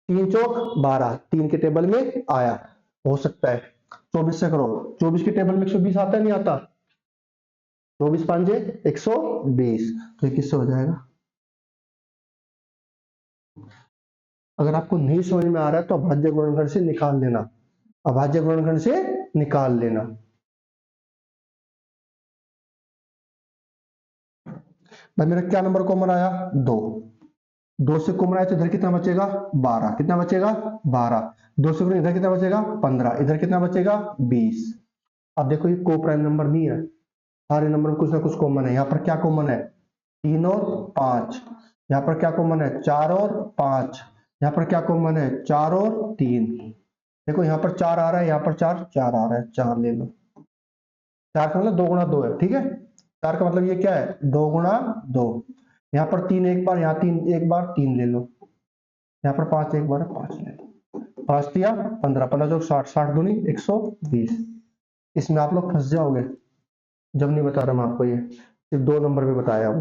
3 चौक 12, 3 के टेबल में आया, हो सकता है। 24 से करो, 24 के टेबल में 120 आता है नहीं आता, 24 5 120, तो ये किससे हो जाएगा। अगर आपको नहीं समझ में आ रहा है तो अभाज्य गुणनखंड से निकाल लेना, अभाज्य गुणनखंड से निकाल लेना। भाई मेरा क्या नंबर कॉमन आया 2। 2 से कॉमन आया तो इधर कितना बचेगा 12, कितना बचेगा 12। 2 से इधर कितना बचेगा 15, इधर कितना बचेगा 20। अब देखो ये को प्राइम नंबर नहीं है, सारे नंबर में कुछ ना कुछ कॉमन है। यहाँ पर क्या कॉमन है 3 और 5, यहाँ पर क्या कॉमन है 4 और 5, यहाँ पर क्या कॉमन है 4 और 3। देखो यहाँ पर 4 आ रहा है, यहाँ पर 4 4 आ रहा है, 4 ले लो। 4 का मतलब 2 गुणा 2 है, ठीक है। 4 का मतलब ये क्या है 2 गुणा 2। यहाँ पर 3 एक बार, यहाँ 3 एक बार, 3 ले लो। यहाँ पर 5 एक बार, 5 ले लो। 5 दिया 15, 15 जो 60, 60 दूनी 120। इसमें आप लोग फंस जाओगे, जब नहीं बता रहा मैं आपको, ये सिर्फ 2 नंबर पे बताया वो।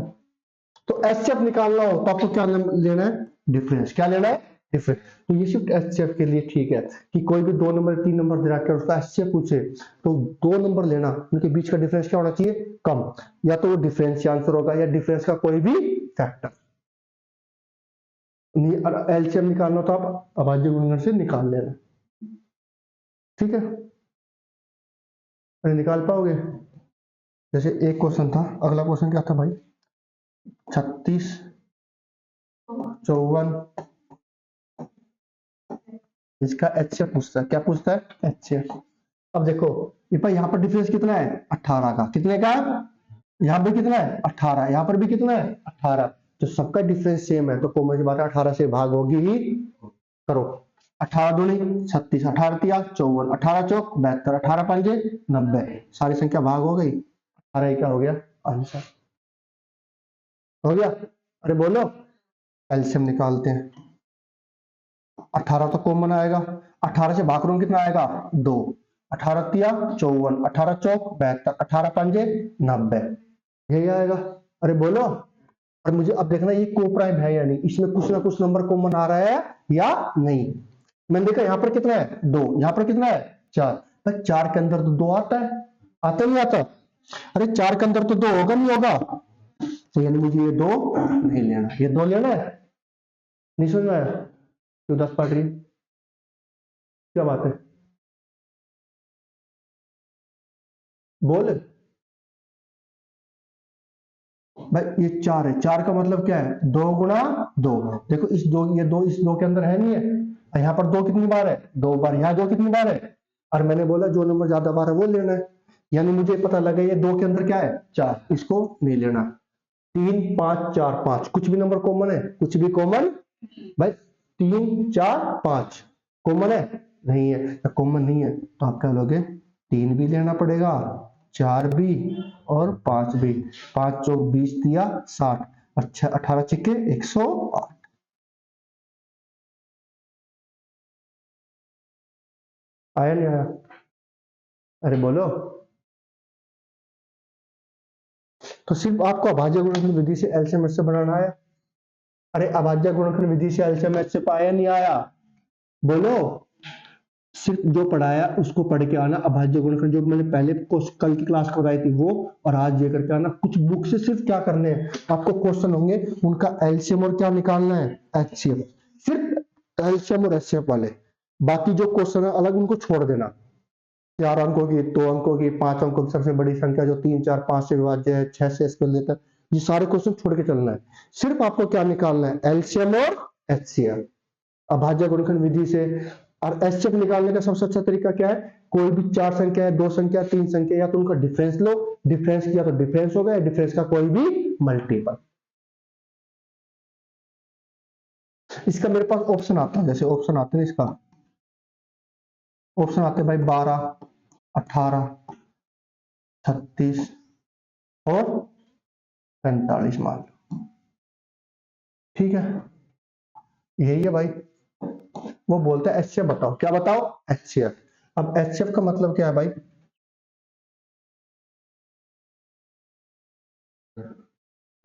तो एचसीएफ निकालना हो तो आपको क्या लेना है डिफरेंस, क्या लेना है डिफरेंस। तो ये सिर्फ एचसीएफ के लिए ठीक है, कि कोई भी 2 नंबर 3 नंबर दे रखा है उसका एचसीएफ पूछे तो 2 नंबर लेना, उनके बीच का डिफरेंस क्या होना चाहिए कम, या तो वो डिफरेंस आंसर होगा या डिफरेंस का कोई भी फैक्टर। एलसीएम निकालना तो आप अभाज्य गुणनखंड से निकाल लेना, ठीक है। अरे निकाल पाओगे। जैसे एक क्वेश्चन था, अगला क्वेश्चन क्या था भाई 36 54, इसका एचसीएफ पूछता है, क्या पूछता है एचसीएफ। अब देखो ये भाई यहाँ पर डिफरेंस कितना है 18 का, कितने का, यहाँ पे कितना है 18, यहाँ पर भी कितना है 18। तो सबका डिफरेंस सेम है तो कॉमन की बात है 18 से भाग होगी ही। करो 18 दूनी 36, 18 तिया 54, 18 चौक 72, 18 पंजे 90, सारी संख्या भाग हो गई। 18 क्या हो गया आंसर, हो गया। अरे बोलो, एलसीएम निकालते हैं। 18 तो कॉमन आएगा, 18 से भाग करूं कितना आएगा 2, 18 तिया 54, 18 चौक 72, 18 पंजे 90, यही आएगा। अरे बोलो, और मुझे अब देखना ये को प्राइम है या नहीं, इसमें कुछ ना कुछ नंबर कॉमन आ रहा है या नहीं। मैंने देखा यहाँ पर कितना है 2, यहाँ पर कितना है 4, पर 4 के अंदर तो 2 आता है, आता नहीं आता। अरे 4 के अंदर तो 2 होगा नहीं होगा, तो यानी मुझे ये 2 नहीं लेना, ये 2 लेना है। नहीं समझ में आया क्यों 10 पढ़ रही, क्या बात है बोल। भाई ये 4 है, 4 का मतलब क्या है 2 गुणा 2। देखो इस 2, ये 2 इस 2 के अंदर है नहीं है, यहाँ पर 2 कितनी बार है 2 बार, यहाँ 2 कितनी बार है, और मैंने बोला जो नंबर ज्यादा बार है वो लेना है। यानी मुझे पता लगा ये 2 के अंदर क्या है 4, इसको नहीं लेना। 3 5 4 5, कुछ भी नंबर कॉमन है, कुछ भी कॉमन भाई 3 4 5 कॉमन है, नहीं है, तो कॉमन नहीं है तो आप क्या लोगे, 3 भी लेना पड़ेगा, 4 भी और 5 भी। 5 चौक 20 दिया 60, अच्छा 18 चिक्के 108। आया नहीं आया? अरे बोलो। तो सिर्फ आपको अभाज्य गुणनखंड विधि से एलसीएम एचसीएफ बनाना है। अरे अभाज्य गुणनखंड विधि से एलसीएम एचसीएफ आया नहीं आया? बोलो। सिर्फ जो पढ़ाया उसको पढ़ के आना, अभाज्य गुणनखंड जो मैंने पहले कल की क्लास कराई थी वो, और आज ये करके आना। कुछ बुक से सिर्फ क्या करने हैं आपको, क्वेश्चन होंगे उनका एलसीएम और क्या निकालना है, एचसीएफ, सिर्फ एलसीएम और एचसीएफ वाले। बाकी जो क्वेश्चन है अलग उनको छोड़ देना। 4 अंकों की, 2 अंकों की, 5 अंकों की सबसे बड़ी संख्या जो 3 4 5 से विभाज्य है, 6 से स्केल देता है, ये सारे क्वेश्चन छोड़ के चलना है। सिर्फ आपको क्या निकालना है, एलसीएम और एचसीएफ अभाज्य गुणनखंड विधि से। और एचसीएफ निकालने का सबसे अच्छा तरीका क्या है, कोई भी 4 संख्या है, 2 संख्या, 3 संख्या, या तो उनका डिफरेंस लो, डिफरेंस किया तो डिफरेंस हो गया, डिफरेंस का कोई भी मल्टीपल। इसका मेरे पास ऑप्शन आता है, जैसे ऑप्शन आते हैं इसका, ऑप्शन आते हैं भाई 12 18 36 और 45 मान लो, ठीक है, यही है भाई। वो बोलता है एचसीएफ बताओ, क्या बताओ, एचसीएफ। अब एचसीएफ का मतलब क्या है भाई,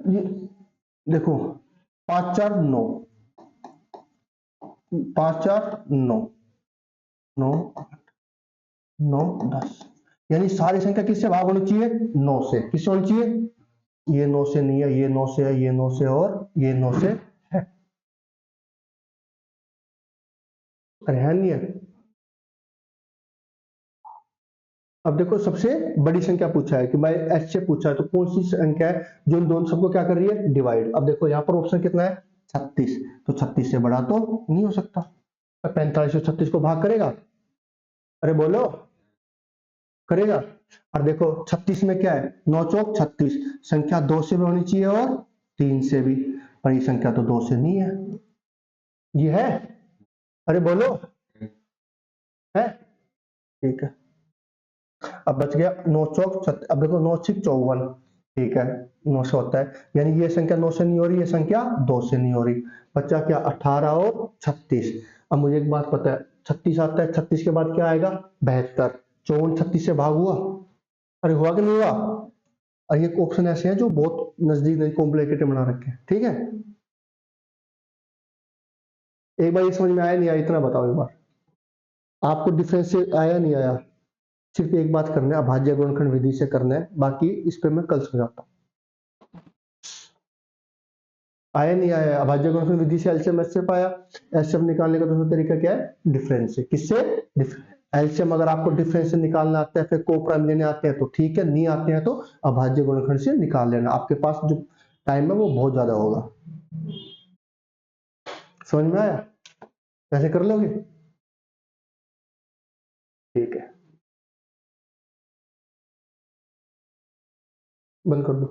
ये देखो 5 4 9, 5 4 9 9 9 10, यानी सारी संख्या किससे भाग होनी चाहिए, 9 से। किससे होनी चाहिए, ये 9 से नहीं है, ये 9 से है, ये 9 से और ये 9 से है। अरे है नहीं है? अब देखो सबसे बड़ी संख्या पूछा है कि भाई एच से पूछा है, तो कौन सी संख्या है जो इन दोनों सबको क्या कर रही है, डिवाइड। अब देखो यहाँ पर ऑप्शन कितना है, 36, तो 36 से बड़ा तो नहीं हो सकता। 45 से 36 को भाग करेगा, अरे बोलो, करेगा। और देखो 36 में क्या है, 9 चौक 36, संख्या 2 से भी होनी चाहिए और 3 से भी, पर ये संख्या तो 2 से नहीं है, ये है, अरे बोलो, है, ठीक है। अब बच गया 9 चौक 36, अब देखो 9 6 54, ठीक है, 9 से होता है, यानी ये संख्या 9 से नहीं हो रही, ये संख्या 2 से नहीं हो रही, बच्चा क्या 18 और 36। अब मुझे एक बात पता है, 36 आता है, 36 के बाद क्या आएगा, 72, 54 36 से भाग हुआ, अरे हुआ कि नहीं हुआ। और ये ऑप्शन ऐसे हैं जो बहुत नजदीक नजदीक कॉम्प्लिकेटेड बना रखे हैं, ठीक है। एक बार ये समझ में आया नहीं आया, इतना बताओ एक बार, आपको डिफरेंस आया नहीं आया, सिर्फ एक बात करना है, अभाज्य गुणनखंड विधि से करना है, बाकी इस पे मैं कल समझाता हूँ। आया नहीं आया, अभाज्य गुणनखंड विधि से एलसीएम एचसीएफ आया, एचसीएफ निकालने का दूसरा तरीका क्या है, डिफरेंस से। किससे, एलसीएम अगर आपको डिफरेंस से निकालना आता है, फिर को प्राइम लेने आते हैं तो ठीक है, नहीं आते हैं तो अभाज्य गुणनखंड से निकाल लेना, आपके पास जो टाइम है वो बहुत ज्यादा होगा। समझ में आया, कैसे कर लोगे, ठीक है, बंद कर दो।